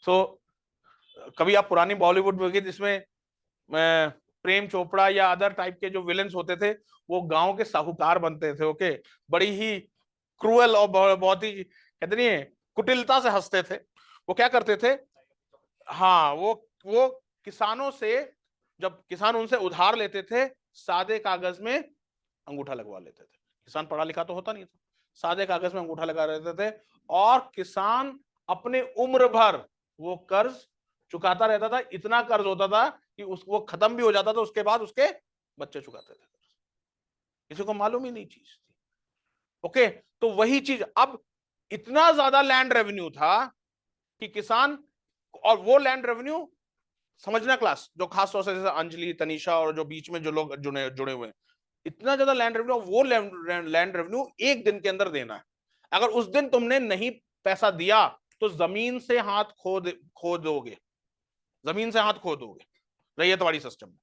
तो कभी आप पुरानी बॉलीवुड मूवी जिसमें प्रेम चोपड़ा या अदर टाइप के जो विलेंस होते थे वो गांव के साहूकार बनते थे। ओके, बड़ी ही क्रूअल और बहुत ही कहते नहीं है कुटिलता से हंसते थे। वो क्या करते थे? हाँ, वो किसानों से, जब किसान उनसे उधार लेते थे, सादे कागज में अंगूठा लगवा लेते थे। किसान पढ़ा लिखा तो होता नहीं था, सादे कागज में अंगूठा लगा लेते थे, और किसान अपने उम्र भर वो कर्ज चुकाता रहता था। इतना कर्ज होता था कि वो खत्म भी हो जाता था, उसके बाद उसके बच्चे चुकाते थे। किसी को मालूम ही नहीं चीज थी। ओके, तो वही चीज, अब इतना ज्यादा लैंड रेवेन्यू था कि किसान, और वो लैंड रेवेन्यू समझना क्लास, जो खास तौर से जैसे अंजलि, तनीषा और जो बीच में जो लोग जुड़े हुए हैं, इतना ज्यादा लैंड रेवेन्यू, वो लैंड रेवेन्यू एक दिन के अंदर देना है। अगर उस दिन तुमने नहीं पैसा दिया तो जमीन से हाथ खो दोगे, जमीन से हाथ खो दोगे रैयतवाड़ी सिस्टम में।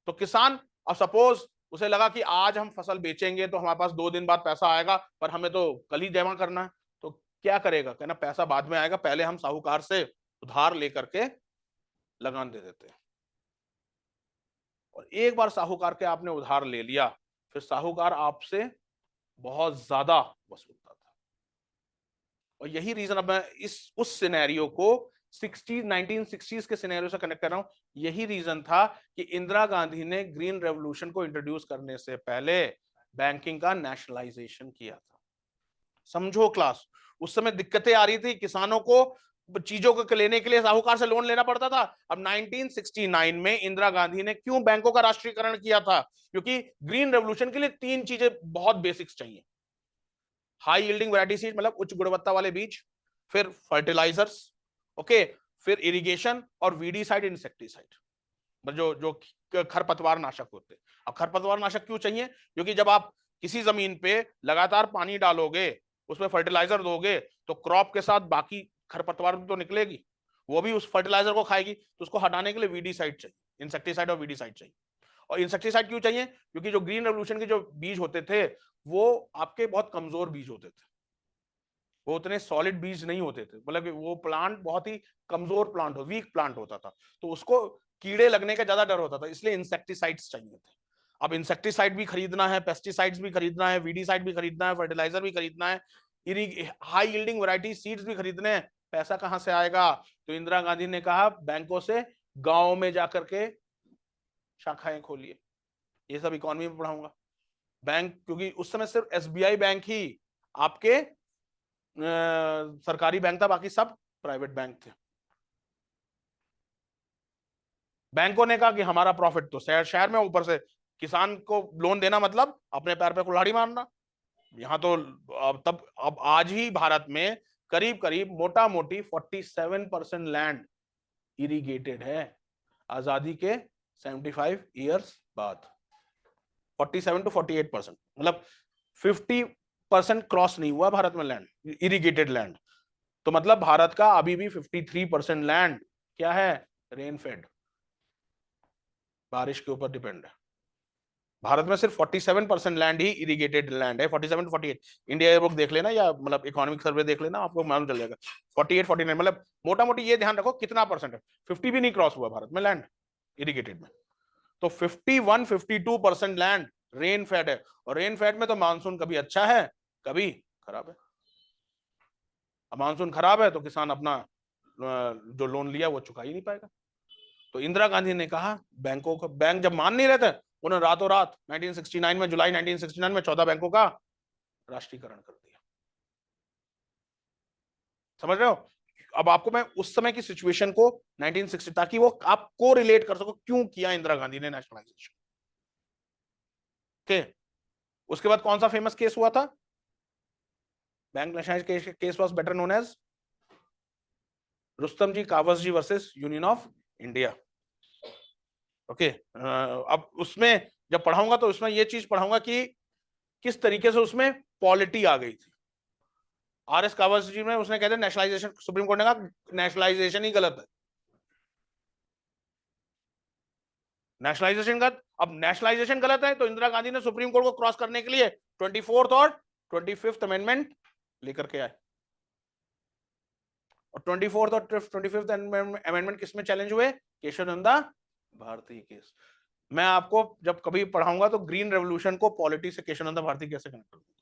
तो किसान, अब सपोज उसे लगा कि आज हम फसल बेचेंगे तो हमारे पास 2 दिन बाद पैसा आएगा, पर हमें तो कल ही जमा करना है, तो क्या करेगा? कहना पैसा बाद में आएगा, पहले हम साहूकार से उधार लेकर के लगान दे देते हैं। और एक बार साहूकार के आपने उधार ले लिया, फिर साहूकार आपसे बहुत ज्यादा वसूलता था। और यही रीजन, अब मैं उस सिनेरियो को 1960s के सिनेरियो से कनेक्ट कर रहा हूं। यही रीजन था कि इंदिरा गांधी ने ग्रीन रेवोल्यूशन को इंट्रोड्यूस करने से पहले बैंकिंग का नेशनलाइजेशन किया था। समझो क्लास, उस समय दिक्कतें आ रही थी किसानों को, चीजों को लेने के लिए साहूकार से लोन लेना पड़ता था। अब 1969 में इंदिरा गांधी ने क्यों बैंकों का राष्ट्रीयकरण किया था? क्योंकि ग्रीन रेवोल्यूशन के लिए 3 चीजें बहुत बेसिक्स चाहिए। हाई यील्डिंग वैरायटी सीड, मतलब उच्च गुणवत्ता वाले बीज, फिर फर्टिलाइजर्स, ओके, फिर इरिगेशन, और वीडीसाइड, इंसेक्टिसाइड, जो जो खरपतवार नाशक होते हैं। अब खरपतवार नाशक क्यों चाहिए? क्योंकि जब आप किसी जमीन पे लगातार पानी डालोगे उसमें फर्टिलाइजर दोगे तो क्रॉप के साथ बाकी खरपतवार तो निकलेगी, वो भी उस फर्टिलाइजर को खाएगी, तो उसको हटाने के लिए वीडीसाइड चाहिए, इंसेक्टिसाइड और वीडीसाइड चाहिए। और इंसेक्टिसाइड क्यों चाहिए? क्योंकि जो ग्रीन रेवोल्यूशन के जो बीज होते थे वो आपके बहुत कमजोर बीज होते थे, वो उतने सॉलिड बीज नहीं होते थे, मतलब वो प्लांट बहुत ही कमजोर प्लांट हो, वीक प्लांट होता था, तो उसको कीड़े लगने का ज्यादा डर होता था, इसलिए इंसेक्टिसाइड्स चाहिए थे। अब इंसेक्टिसाइड भी खरीदना है, पेस्टिसाइड्स भी खरीदना है, वीडीसाइड भी खरीदना है, फर्टिलाइजर भी खरीदना है, हाई यील्डिंग वैरायटी सीड्स भी खरीदने हैं, पैसा कहां से आएगा? तो इंदिरा गांधी ने कहा बैंकों से गांव में जाकर के शाखाएं खोलिए। ये सब इकोनॉमी में पढ़ाऊंगा। बैंक, क्योंकि उस समय सिर्फ एसबीआई बैंक ही आपके सरकारी बैंक था, बाकी सब प्राइवेट बैंक थे। बैंकों ने कहा कि हमारा प्रॉफिट तो शहर शहर में, ऊपर से किसान को लोन देना मतलब अपने पैर पे कुल्हाड़ी मारना। यहाँ तो अब आज ही भारत में करीब करीब मोटा मोटी 47% लैंड इरिगेटेड है, आजादी के 75 ईयर्स बाद। 47 to 48%, मतलब 50% क्रॉस नहीं हुआ भारत में लैंड, इरिगेटेड लैंड। तो मतलब भारत का अभी भी 53% लैंड क्या है? रेन फेड, बारिश के ऊपर डिपेंड है। भारत में सिर्फ 47% लैंड ही इरिगेटेड लैंड है, 47 to 48। इंडिया बुक देख लेना या मतलब इकोनॉमिक सर्वे देख लेना, आपको मालूम चल जाएगा। 48 49, मतलब मोटा मोटी ये ध्यान रखो कितना परसेंट है, 50 भी नहीं क्रॉस हुआ भारत में लैंड इरिगेटेड में। तो 51-52% लैंड रेन फेड है, और रेन फेड में तो मानसून कभी अच्छा है कभी खराब है। अब मानसून खराब है तो किसान अपना जो लोन लिया वो चुका ही नहीं पाएगा। तो इंदिरा गांधी ने कहा बैंकों को, बैंक जब मान नहीं रहे थे, उन्होंने रातों रात 1969 में, जुलाई 1969 में 14 बैंकों का राष्ट्रीयकरण कर दिया। समझ रहे हो? अब आपको मैं उस समय की सिचुएशन को 1960, ताकि वो आपको रिलेट कर सको क्यों किया इंदिरा गांधी ने नेशनलाइजेशन। ओके, उसके बाद कौन सा फेमस केस हुआ था? Bank nationalisation case was better known as Rustom ji Cavas ji versus union of India. Okay, अब उसमें जब पढ़ाऊंगा तो उसमें ये चीज पढ़ाऊंगा कि किस तरीके से उसमें पॉलिटी आ गई थी। आर एस कावस जी ने, उसने कहते नेशनलाइजेशन, सुप्रीम कोर्ट ने कहा नेशनलाइजेशन ही गलत है, नेशनलाइजेशन गलत। अब नेशनलाइजेशन गलत है तो इंदिरा गांधी ने सुप्रीम कोर्ट को क्रॉस करने के लिए 24th और 25th अमेंडमेंट लेकर के आए। और 24th और 25th अमेंडमेंट किसमें चैलेंज हुए? केशवानंदा भारती केस। मैं आपको जब कभी पढ़ाऊंगा तो ग्रीन रेवोल्यूशन को पॉलिटी से केशवानंदा भारती कैसे कनेक्ट करूंगा।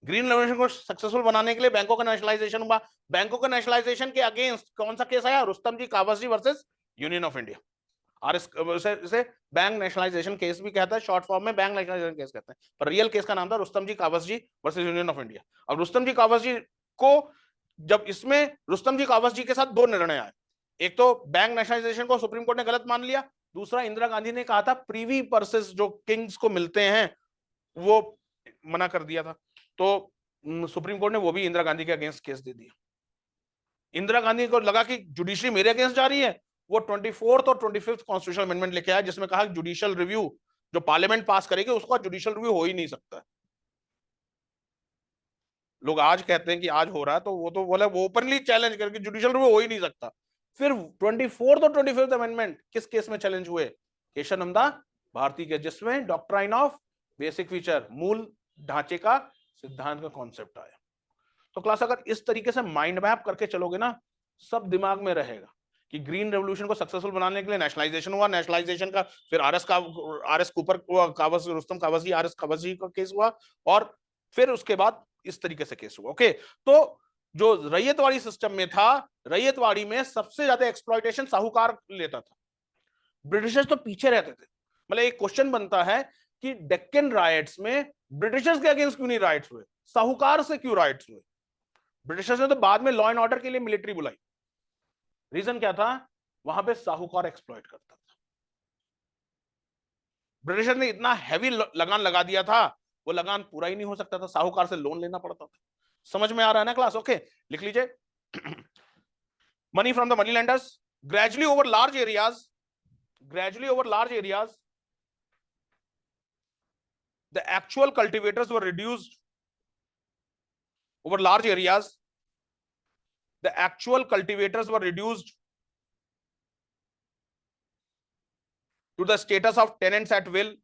ग्रीन रेवोल्यूशन को सक्सेसफुल बनाने के लिए बैंकों का नेशनलाइजेशन हुआ। बैंकों का नेशनलाइजेशन के अगेंस्ट कौन सा केस आया? Rustam ji Cavas ji versus union of India. और इसे बैंक नेशनलाइजेशन केस भी कहता है, शॉर्ट फॉर्म में बैंक नेशनलाइजेशन केस कहते हैं, पर रियल केस का नाम था Rustam ji Cavas ji versus union of India. अब रुस्तम जी कावस जी को, जब इसमें रुस्तम जी कावस जी के साथ दो निर्णय आए, एक तो बैंक नेशनलाइजेशन को सुप्रीम कोर्ट ने गलत मान लिया, दूसरा इंदिरा गांधी ने कहा था प्रीवी पर्सेस जो किंग्स को मिलते हैं वो मना कर दिया था, तो सुप्रीम कोर्ट ने वो भी इंदिरा गांधी के अगेंस्ट केस दे दिया। इंदिरा गांधी को लगा कि जुडिशरी मेरे अगेंस्ट जा रही है, वो 24th और 25th कॉन्स्टिट्यूशनल अमेंडमेंट लेके आया, जिसमें कहा जुडिशियल रिव्यू जो पार्लियामेंट पास करेगी उसका जुडिशियल रिव्यू हो ही नहीं सकता। लोग आज कहते हैं कि आज हो रहा है, तो वो तो बोले वो ओपनली चैलेंज करके जुडिशियल रिव्यू हो ही नहीं सकता। फिर 24th और 25th अमेंडमेंट किस केस में चैलेंज हुए? केशवानंदा भारती के, जिसमें डॉक्ट्राइन ऑफ बेसिक फीचर, मूल ढांचे का सिद्धांत का कॉन्सेप्ट आया। तो क्लास अगर इस तरीके से माइंड मैप करके चलोगे ना, सब दिमाग में रहेगा कि ग्रीन रेवोल्यूशन को सक्सेसफुल बनाने के लिए नेशनलाइजेशन हुआ, नेशनलाइजेशन का फिर आरएस कूपर कावस, रुस्तम कावस जी, आरएस कावस जी का केस हुआ, और फिर उसके बाद इस तरीके से केस हुआ। ओके, तो जो रैयतवाड़ी सिस्टम में था, रैयतवाड़ी में सबसे ज्यादा एक्सप्लॉइटेशन साहूकार लेता था, ब्रिटिशर्स तो पीछे रहते थे। मतलब एक क्वेश्चन बनता है कि डेक्कन राइट्स में ब्रिटिशर्स के अगेंस्ट क्यों नहीं राइट्स हुए, साहूकार से क्यों राइट्स हुए? ब्रिटिशर्स ने तो बाद में लॉ एंड ऑर्डर के लिए मिलिट्री बुलाई, रीजन क्या था? वहां पे साहूकार एक्सप्लॉइट करता था। ब्रिटिशर्स ने इतना हैवी लगान लगा दिया था, वो लगान पूरा ही नहीं हो सकता था, साहूकार से लोन लेना पड़ता था। समझ में आ रहा है ना क्लास? ओके, लिख लीजिए। Money from the money landers, gradually over large areas, gradually over large areas the actual cultivators were reduced over large areas. The actual cultivators were reduced to the status of tenants at will.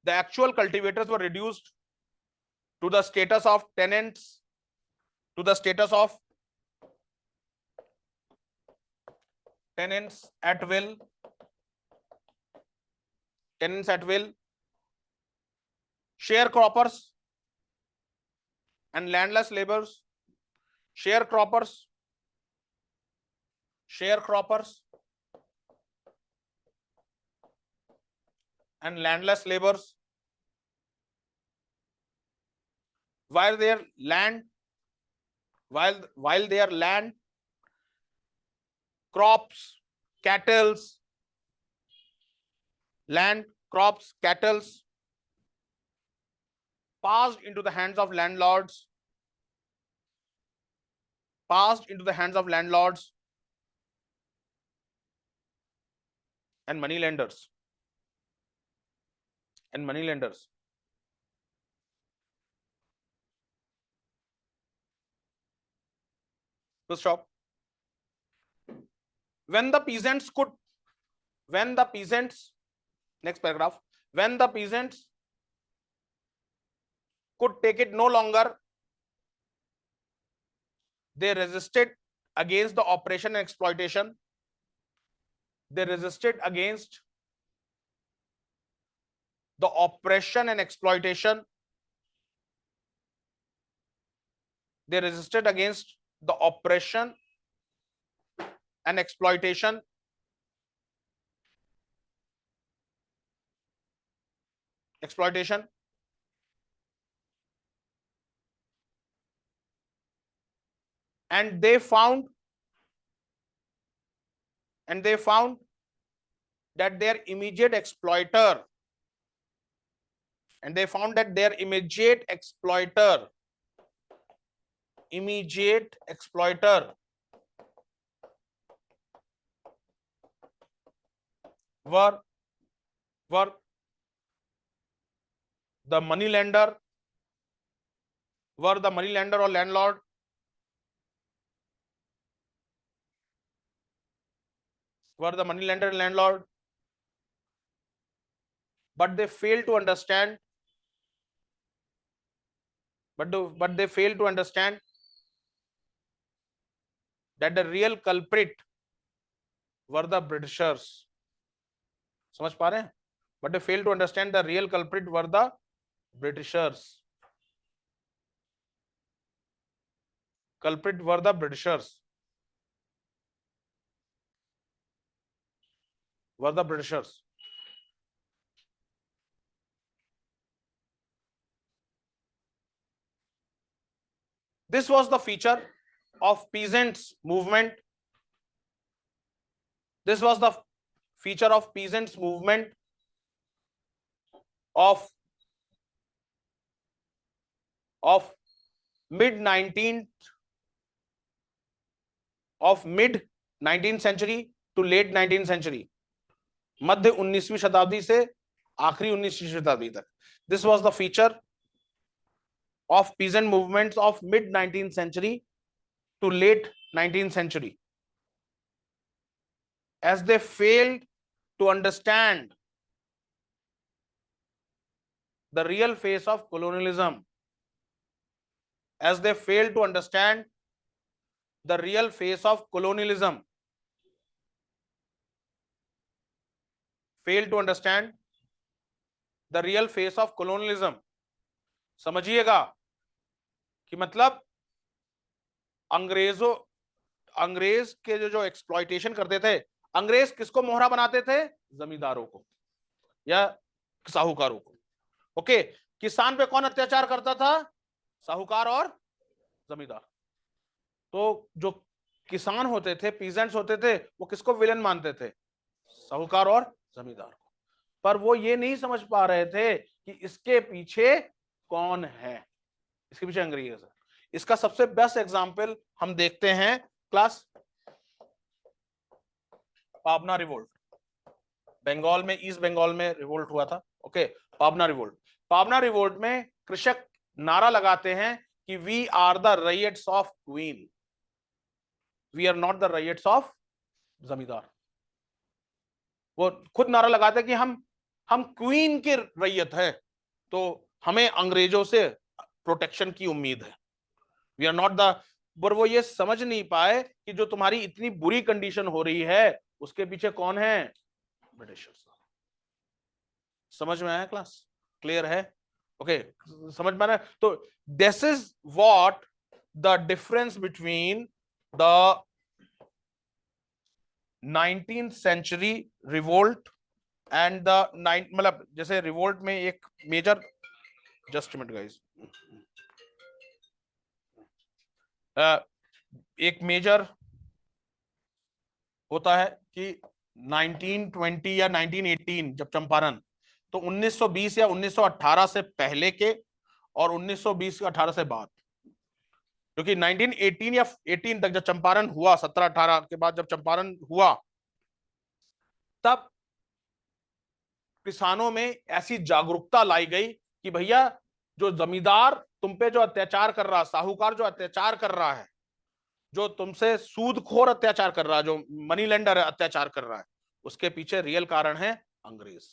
The actual cultivators were reduced to the status of tenants, to the status of tenants at will. Tenants at will. Sharecroppers and landless laborers. Sharecroppers and landless laborers, while their land, crops, cattles, land, crops, cattles passed into the hands of landlords, and money lenders. To stop. When the peasants, next paragraph, when the peasants could take it no longer, they resisted against the oppression and exploitation. They resisted against the oppression and exploitation. They resisted against the oppression and exploitation. And they found that their immediate exploiter were the money lender or landlord. Were the money lender and landlord, but they failed to understand that the real culprit were the Britishers. समझ पा रहे हैं? But they failed to understand the real culprit were the Britishers. This was the feature of peasants movement. Of mid 19th century to late 19th century. मध्य 19वीं शताब्दी से आखिरी 19वीं शताब्दी तक. This was the feature of peasant movements of mid 19th century to late 19th century, as they failed to understand the real face of colonialism. समझिएगा कि मतलब अंग्रेज के जो एक्सप्लॉइटेशन करते थे, अंग्रेज किसको मोहरा बनाते थे? जमींदारों को या साहूकारों को. ओके, किसान पे कौन अत्याचार करता था? साहूकार और जमींदार. तो जो किसान होते थे, पीजेंट्स होते थे, वो किसको विलन मानते थे? साहूकार और जमींदार को. पर वो ये नहीं समझ पा रहे थे कि इसके पीछे कौन है. इसके पीछे अंग्रेज है. इसका सबसे बेस्ट एग्जांपल हम देखते हैं क्लास पाबना रिवोल्ट. बंगाल में, ईस्ट बंगाल में रिवोल्ट हुआ था. ओके, पाबना रिवोल्ट में कृषक नारा लगाते हैं कि we are the ryots of queen, we are not the ryots of zamindar. वो खुद नारा लगाते कि हम क्वीन के रैयत है, तो हमें अंग्रेजों से प्रोटेक्शन की उम्मीद है, वी आर नॉट द। पर वो ये समझ नहीं पाए कि जो तुम्हारी इतनी बुरी कंडीशन हो रही है उसके पीछे कौन है, ब्रिटिशर्स। समझ में आया क्लास, क्लियर है? ओके, समझ में आ रहा है? तो this is what the difference between the 19th century revolt and the मतलब जैसे रिवोल्ट में एक मेजर, जस्ट मिनट गाइस, एक मेजर होता है कि 1920 या 1918 जब चंपारण, तो 1920 या 1918 से पहले के और 1920 या 18 से बाद, क्योंकि 1918 या 18 तक जब चंपारण हुआ, 17-18 के बाद जब चंपारण हुआ, तब किसानों में ऐसी जागरूकता लाई गई कि भैया जो जमींदार तुम पे जो अत्याचार कर रहा है, साहूकार जो अत्याचार कर रहा है, जो तुमसे सूदखोर अत्याचार कर रहा है, जो मनी लेंडर अत्याचार कर रहा है, उसके पीछे रियल कारण है अंग्रेज।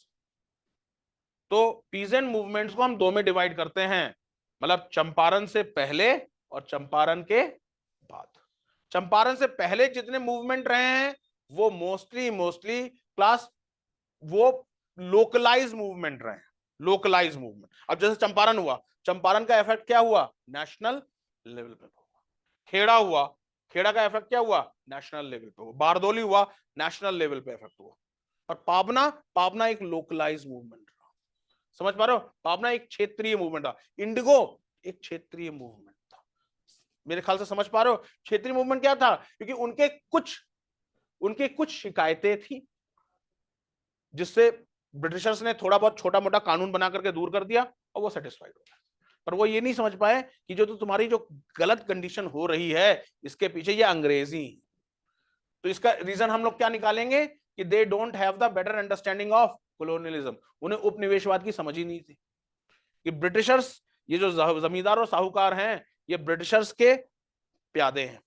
तो पीजेंट मूवमेंट्स को हम दो में डिवाइड करते हैं, मतलब चंपारण से पहले और चंपारण के बाद। चंपारण से पहले जितने मूवमेंट रहे हैं वो मोस्टली क्लास वो लोकलाइज मूवमेंट रहे हैं, लोकलाइज मूवमेंट। अब जैसे चंपारण हुआ, चंपारण का इफेक्ट क्या हुआ, नेशनल लेवल पे हुआ। खेड़ा हुआ, खेड़ा का इफेक्ट क्या हुआ, नेशनल लेवल पे हुआ। बारदोली हुआ, नेशनल लेवल पे इफेक्ट हुआ। और पाबना, पाबना एक लोकलाइज मूवमेंट रहा। समझ पा रहे हो? पाबना एक क्षेत्रीय मूवमेंट था। इंडिगो एक क्षेत्रीय मूवमेंट था। मेरे ख्याल से समझ पा रहे हो क्षेत्रीय मूवमेंट क्या था? क्योंकि उनके कुछ शिकायतें थी जिससे ब्रिटिशर्स ने थोड़ा बहुत छोटा मोटा कानून बना करके दूर कर दिया और वो सेटिस्फाइड हो गया। पर वो ये नहीं समझ पाए कि जो तो तुम्हारी जो गलत कंडीशन हो रही है इसके पीछे ये अंग्रेजी। तो इसका रीजन हम लोग क्या निकालेंगे कि they don't have the better understanding of colonialism. उन्हें उपनिवेशवाद की समझ ही नहीं थी कि ब्रिटिशर्स, ये जो जमींदार और साहूकार हैं, ये ब्रिटिशर्स के प्यादे हैं,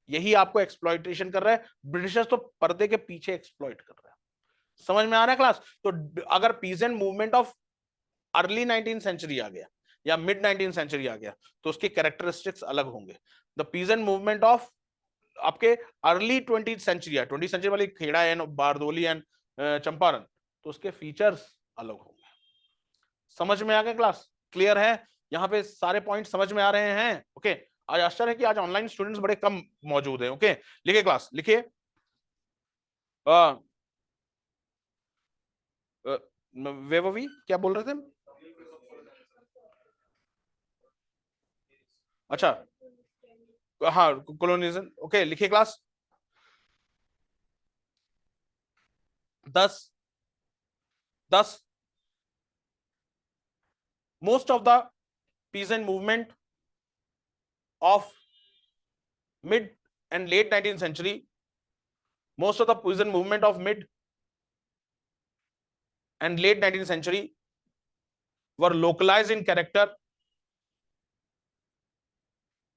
यही आपको एक्सप्लॉइटेशन कर रहा है। ब्रिटिशर्स तो पर्दे के पीछे एक्सप्लॉइट कर रहे हैं। समझ में आ रहा है क्लास? तो अगर peasant movement of early 19th century आ गया या मिड 19th सेंचुरी आ गया तो उसके कैरेक्टरिस्टिक्स अलग होंगे। द पीजेंट मूवमेंट ऑफ आपके अर्ली 20th सेंचुरी है, 20th सेंचुरी वाली खेड़ा एंड बारदोली एंड चंपारण, तो उसके फीचर्स अलग होंगे। समझ में आ गया क्लास? क्लियर है? यहाँ पे सारे पॉइंट समझ में आ रहे हैं? ओके। आज आश्चर्य है कि आज ऑनलाइन स्टूडेंट्स बड़े कम मौजूद हैं। ओके, लिखिए क्लास, लिखिए। वैभवी क्या बोल रहे थे? अच्छा, हाँ, कोलोनियलिज्म। ओके, लिखिए class. 10 most of the peasant movement of mid and late 19th century, most of the peasant movement of mid and late 19th century were localized in character,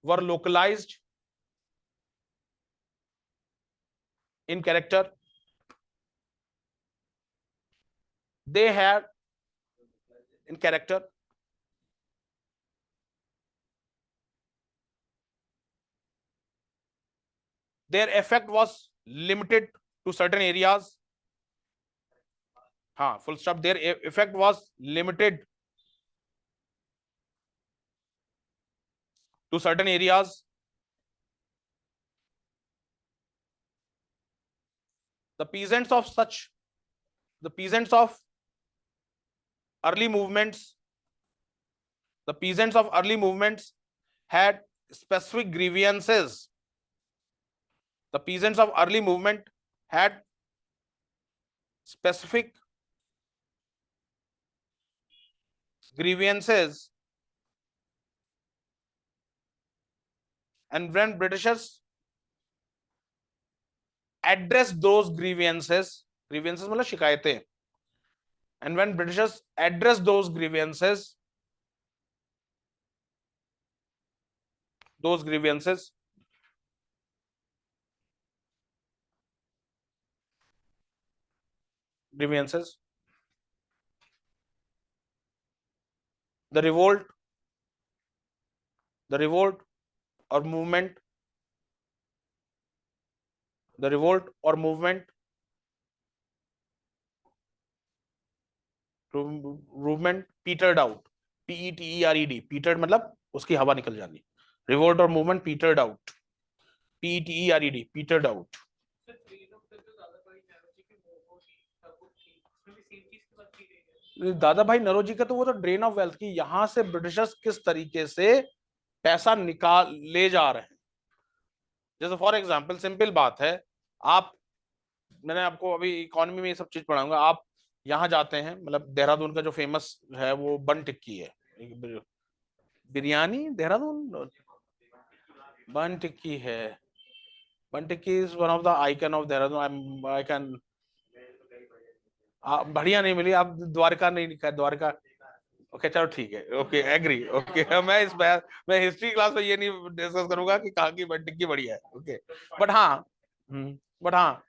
were localized in character. They had in character. Their effect was limited to certain areas. हाँ, full stop. Their effect was limited to certain areas. The peasants of early movements, the peasants of early movements had specific grievances. The peasants of early movement had specific grievances, and when Britishers addressed those grievances मतलब शिकायतें, and when Britishers addressed those grievances, those grievances. Grievances. The revolt or movement, the revolt or movement, petered out, petered, petered मतलब उसकी हवा निकल जानी, revolt और movement petered out, petered out. दादा भाई नरोजी का तो वो तो ड्रेन ऑफ वेल्थ की, यहां से ब्रिटिशर्स किस तरीके से पैसा निकाल ले जा रहे हैं। जैसे फॉर एग्जांपल सिंपल बात है, आप, मैंने आपको अभी इकोनॉमी में ये सब चीज पढ़ाऊंगा, आप यहाँ जाते हैं, मतलब देहरादून का जो फेमस है वो बन टिक्की है, बिरयानी देहरादून बन टिक्की है, bun tikki is one of the icon of Dehradun. I can, बढ़िया नहीं मिली, आप द्वारका नहीं लिखा, द्वारका, ओके चलो ठीक है, ओके एग्री, ओके मैं हिस्ट्री क्लास में ये नहीं डिस्कस करूंगा कि कहाँ की बन टिक्की बढ़िया है, ओके। बट हाँ, बट हाँ,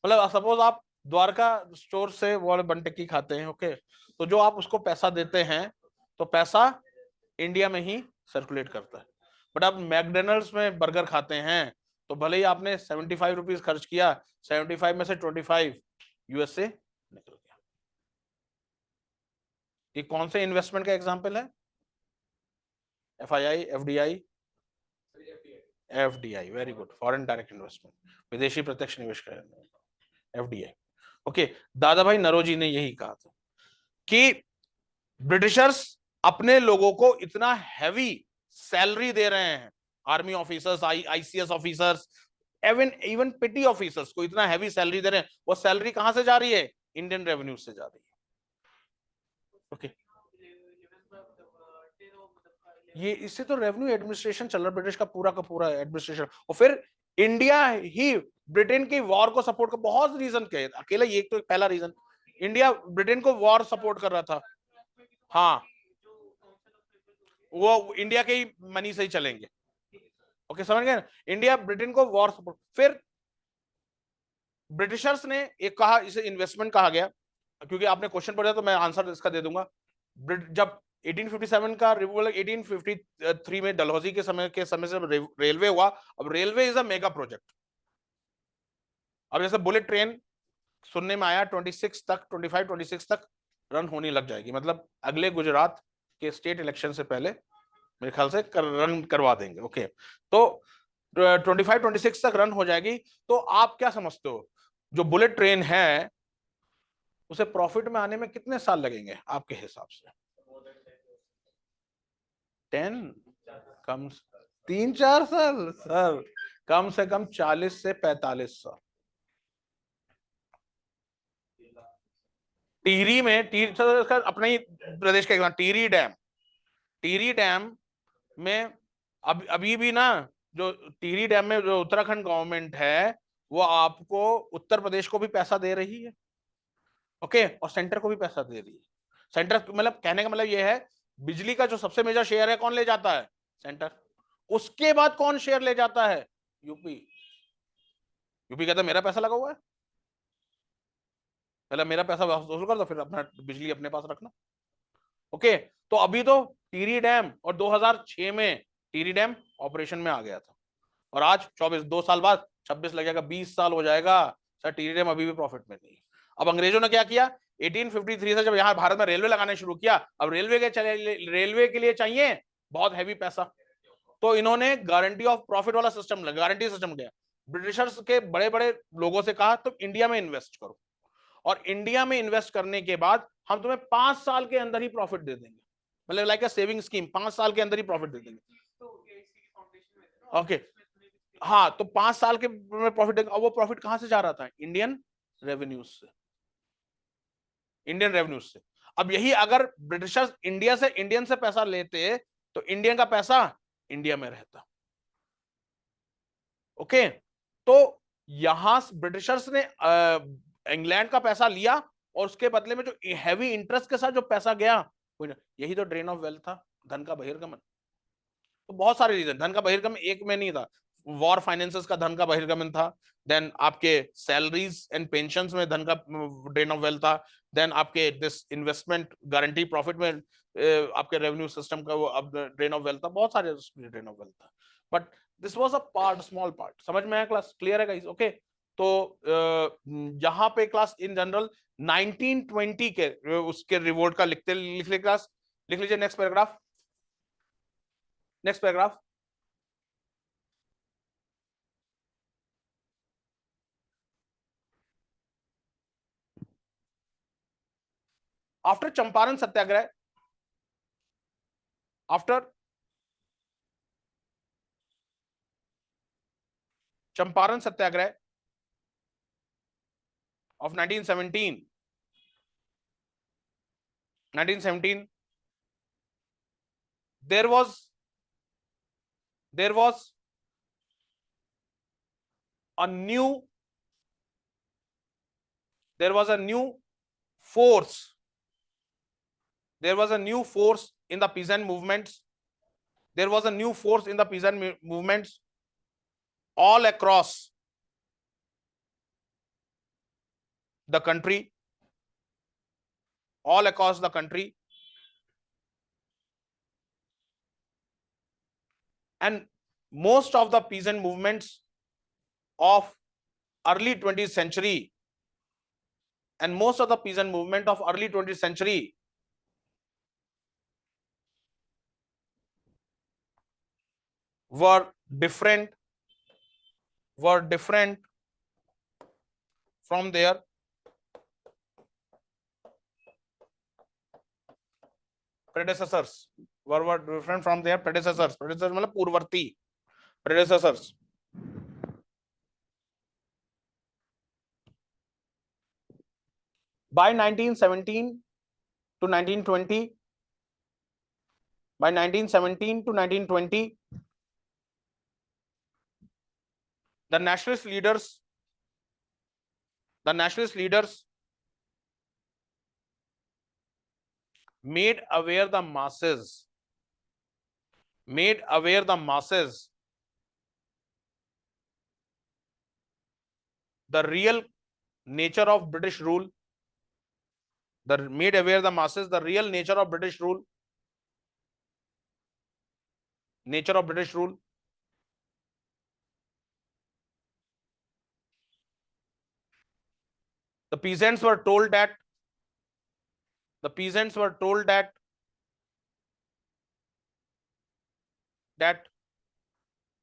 मतलब सपोज आप द्वारका स्टोर से वो बन टिक्की खाते हैं, ओके, तो जो आप उसको पैसा देते हैं तो पैसा इंडिया में ही सर्कुलेट करता है। बट आप मैकडोनल्ड्स में बर्गर खाते हैं तो भले ही आपने 75 रुपीज खर्च किया, 75 में से 25 यूएसए निकल गया। ये कौन से इन्वेस्टमेंट का एग्जांपल है? FII, FDI, FDI, very good, foreign direct investment, विदेशी प्रत्यक्ष निवेश का एफडीआई। ओके, दादा भाई नरोजी ने यही कहा था कि ब्रिटिशर्स अपने लोगों को इतना हैवी सैलरी दे रहे हैं, army officers, ICS officers, even petty officers को इतना हैवी सैलरी दे रहे हैं, वो सैलरी कहां से जा रही है? इंडियन रेवेन्यू से जा रही है। ओके, ये इससे तो रेवेन्यू एडमिनिस्ट्रेशन चल रहा है ब्रिटिश का पूरा एडमिनिस्ट्रेशन। और फिर इंडिया ही ब्रिटेन की वॉर को सपोर्ट कर, बहुत रीजन के, अकेला ये तो पहला रीजन, इंडिया ब्रिटेन को वॉर सपोर्ट कर रहा था। हाँ, वो इंडिया के ही मनी से ही चलेंगे, ओके, समझ गए? इंडिया ब्रिटेन को वॉर सपोर्ट, फिर ब्रिटिशर्स ने एक कहा, इसे इन्वेस्टमेंट कहा गया, क्योंकि आपने क्वेश्चन पढ़ा तो मैं आंसर इसका दे दूंगा। जब 1857 का रिवोल्ट, 1853 में डलहौजी के समय से रेलवे हुआ, अब railway is a mega project. अब जैसे बुलेट ट्रेन सुनने में आया 26 तक, 25-26 तक रन होने लग जाएगी, मतलब अगले गुजरात के स्टेट इलेक्शन से पहले मेरे ख्याल से रन करवा देंगे, ओके। तो 25-26 तक रन हो जाएगी। तो आप क्या समझते हो, जो बुलेट ट्रेन है उसे प्रॉफिट में आने में कितने साल लगेंगे आपके हिसाब से? 10, कम 3-4 साल सर, कम से कम 40 से 45 साल। टिहरी में, अपने ही प्रदेश का एग्जाम, टिहरी डैम में अभी भी ना, जो टिहरी डैम में जो उत्तराखंड गवर्नमेंट है वो आपको उत्तर प्रदेश को भी पैसा दे रही है, ओके, और सेंटर को भी पैसा दे रही है। सेंटर मतलब, कहने का मतलब ये है, बिजली का जो सबसे मेजर शेयर है कौन ले जाता है? सेंटर। उसके बाद कौन शेयर ले जाता है? यूपी। यूपी कहता है मेरा पैसा लगा हुआ है, पहले मेरा पैसा वसूल कर दो, फिर अपना बिजली अपने पास रखना, ओके। तो अभी तो टिहरी डैम, और 2006 में टिहरी डैम ऑपरेशन में आ गया था, और आज 2 साल बाद 26 लगेगा, 20 साल हो जाएगा सर, टिहरी डैम अभी भी प्रॉफिट में नहीं। अब अंग्रेजों ने क्या किया, 1853 से जब यहाँ भारत में रेलवे लगाने शुरू किया, अब रेलवे के लिए चाहिए बहुत हैवी पैसा, तो इन्होंने गारंटी ऑफ प्रॉफिट वाला सिस्टम, गारंटी सिस्टम गया, ब्रिटिशर्स के बड़े बड़े लोगों से कहा तुम इंडिया में इन्वेस्ट करो, और इंडिया में इन्वेस्ट करने के बाद हम तुम्हें 5 साल के अंदर ही प्रॉफिट दे देंगे, मतलब लाइक अ सेविंग स्कीम, 5 साल के अंदर ही प्रॉफिट दे देंगे, ओके। हाँ, तो 5 साल के में प्रॉफिट देंगे, और वो प्रॉफिट कहां से जा रहा था? इंडियन रेवेन्यूज से, इंडियन रेवेन्यूज से। अब यही अगर ब्रिटिशर्स इंडिया से, इंडियन से पैसा लेते तो इंडियन का पैसा इंडिया में रहता, ओके। तो यहां ब्रिटिशर्स ने इंग्लैंड का पैसा लिया, और उसके बदले में जो हैवी इंटरेस्ट के साथ जो पैसा गया, यही तो ड्रेन ऑफ वेल्थ था, धन का बहिर्गमन। तो बहुत सारे रीजन, धन का बहिर्गमन एक में नहीं था, वॉर फाइनेंसेस का धन का बहिर्गमन था, देन आपके सैलरीज एंड पेंशंस में धन का ड्रेन ऑफ वेल्थ था, देन आपके दिस इन्वेस्टमेंट गारंटी प्रॉफिट में आपके रेवेन्यू सिस्टम का वो अब ड्रेन ऑफ वेल्थ था, बहुत सारे ड्रेन ऑफ वेल्थ था, but this was a part, small part. समझ में आया क्लास? क्लियर है गाइस? ओके। तो यहाँ पे क्लास इन जनरल 1920 के उसके रिवोल्ट का लिख लीजिए क्लास, लिख लीजिए next paragraph, next paragraph. After Champaran Satyagraha, after Champaran Satyagraha of 1917 there was a new there was a new force there was a new force in the peasant movements there was a new force in the peasant movements all across the country, all across the country, and most of the peasant movements of early 20th century and most of the peasant movement of early 20th century were different from their predecessors, were different from their predecessors मतलब पूर्ववर्ती, predecessors. By 1917 to 1920, by 1917 to 1920, the nationalist leaders made aware the masses the real nature of British rule, made aware the masses the real nature of British rule, the peasants were told that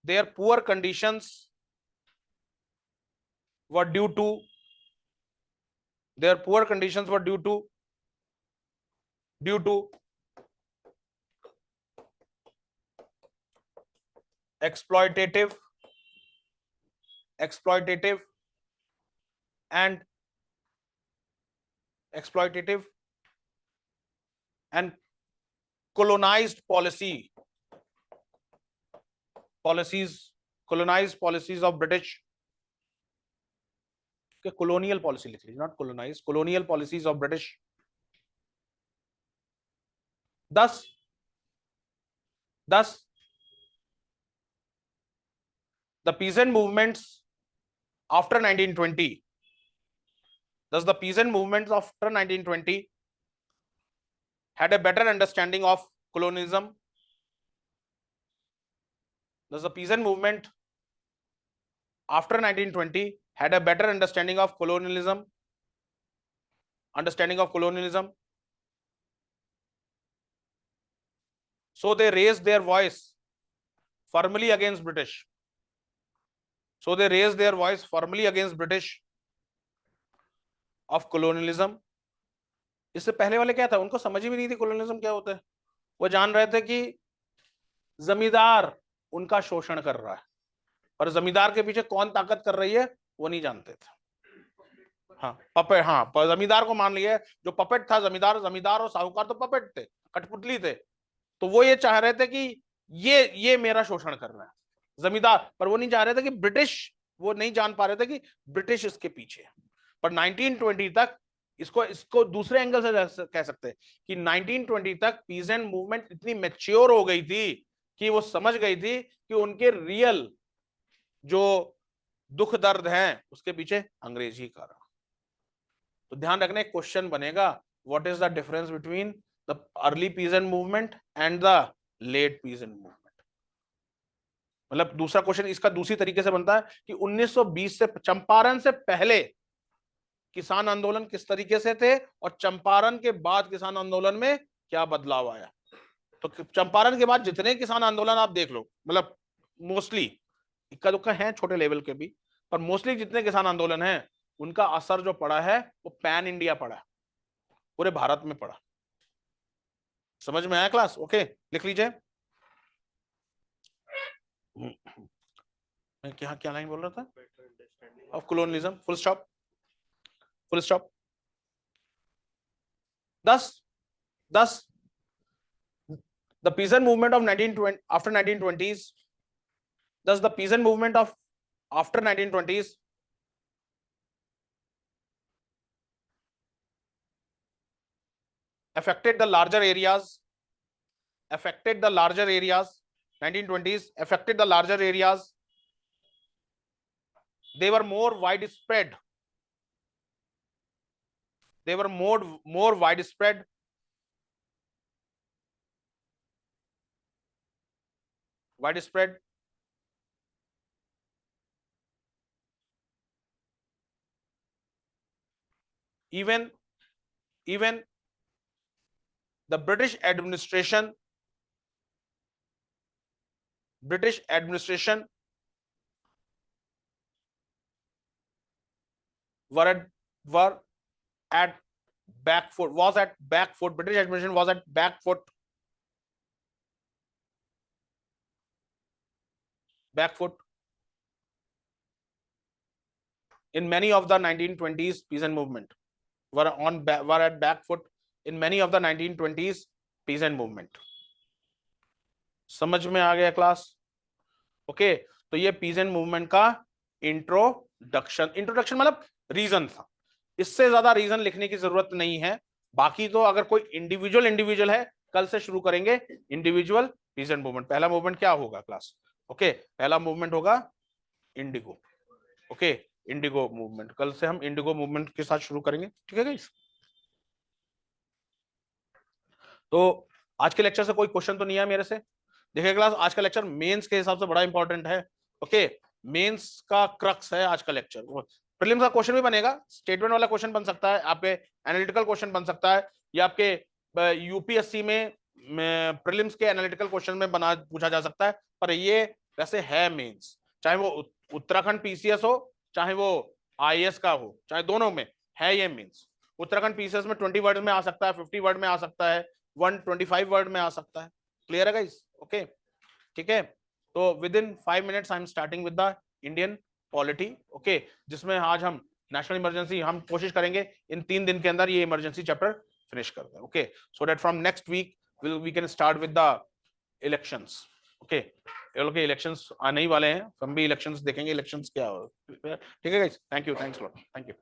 their poor conditions were due to exploitative and colonized policies of British, colonial policy लिख लीजिए, not colonized, colonial policies of British. Thus the peasant movements after 1920 had a better understanding of colonialism. Thus the peasant movement after 1920 had a better understanding of colonialism. So they raised their voice firmly against British. Of colonialism. इससे पहले वाले क्या था, उनको समझ ही नहीं थी colonialism क्या होता है। वो जान रहे थे कि जमींदार उनका शोषण कर रहा है, और जमींदार के पीछे कौन ताकत कर रही है वो नहीं जानते थे। हाँ, पपेट, हाँ, जमींदार को मान लिया, जो पपेट था, जमींदार और साहूकार तो पपेट थे, कठपुतली थे। तो वो ये चाह रहे थे कि ये मेरा शोषण कर रहा है जमींदार, पर वो नहीं चाह रहे थे कि ब्रिटिश, वो नहीं जान पा रहे थे कि ब्रिटिश इसके पीछे। पर 1920 तक इसको दूसरे एंगल से कह सकते हैं कि 1920 तक पीजेंट मूवमेंट इतनी मैच्योर हो गई थी कि वो समझ गई थी कि उनके रियल जो दुख दर्द हैं उसके पीछे अंग्रेज ही कारण। तो ध्यान रखना, एक क्वेश्चन बनेगा, what is the difference between the early peasant movement and the late peasant movement. मतलब दूसरा क्वेश्चन इसका दूसरी तरीके से बनता है कि 1920 से चंपारण से पहले किसान आंदोलन किस तरीके से थे और चंपारण के बाद किसान आंदोलन में क्या बदलाव आया। तो चंपारण के बाद जितने किसान आंदोलन आप देख लो, मतलब मोस्टली, इक्का दुक्का है छोटे लेवल के भी, पर मोस्टली जितने किसान आंदोलन हैं उनका असर जो पड़ा है वो पैन इंडिया पड़ा, पूरे भारत में पड़ा। समझ में आया क्लास? ओके, लिख लीजिए। मैं क्या लाइन बोल रहा था? Of colonialism, full stop, full stop. 10 the peasant movement of 1920 after 1920s, thus the peasant movement of after 1920s affected the larger areas, 1920s affected the larger areas, they were more widespread, widespread even the British administration were at back foot, British administration was at back foot in many of the 1920s peasant movement, were at back foot in many of the 1920s peasant movement. समझ में आ गया class? Okay, तो ये peasant movement का introduction मतलब reason था। इससे ज्यादा रीजन लिखने की जरूरत नहीं है। बाकी तो अगर कोई इंडिविजुअल है, कल से शुरू करेंगे इंडिविजुअल पीजेंट मूवमेंट। पहला मूवमेंट क्या होगा क्लास? ओके, पहला मूवमेंट होगा इंडिगो। ओके, इंडिगो मूवमेंट, कल से हम इंडिगो मूवमेंट के साथ शुरू करेंगे। ठीक है गाइस? तो आज के लेक्चर से कोई क्वेश्चन तो नहीं है मेरे से? देखिए क्लास, आज का लेक्चर मेंस के हिसाब से बड़ा इंपॉर्टेंट है। ओके, मेंस का क्रक्स है आज का लेक्चर। प्रीलिम्स का क्वेश्चन भी बनेगा, स्टेटमेंट वाला क्वेश्चन बन सकता है, आपके एनालिटिकल क्वेश्चन बन सकता है, या आपके यूपीएससी में प्रीलिम्स के एनालिटिकल क्वेश्चन में बना पूछा जा सकता है। पर ये वैसे है मेंस, चाहे वो उत्तराखंड पीसीएस हो, चाहे वो आईएएस का हो, चाहे दोनों में है ये मेंस। उत्तराखंड पीसीएस में 20 वर्ड में आ सकता है, 50 वर्ड में आ सकता है, 125 वर्ड में आ सकता है। क्लियर है गाइस? ओके, ठीक है। तो with in 5 minutes I am starting with the Indian polity. Okay, जिसमें आज हम नेशनल इमरजेंसी, हम कोशिश करेंगे इन 3 दिन के अंदर ये इमरजेंसी चैप्टर फिनिश कर दें। Okay, so that from next week we can start with the elections. Okay, ये लोग के इलेक्शंस आने ही वाले हैं, हम भी इलेक्शंस देखेंगे, इलेक्शंस क्या हो। ठीक है guys, thank you, thanks lot, thank you.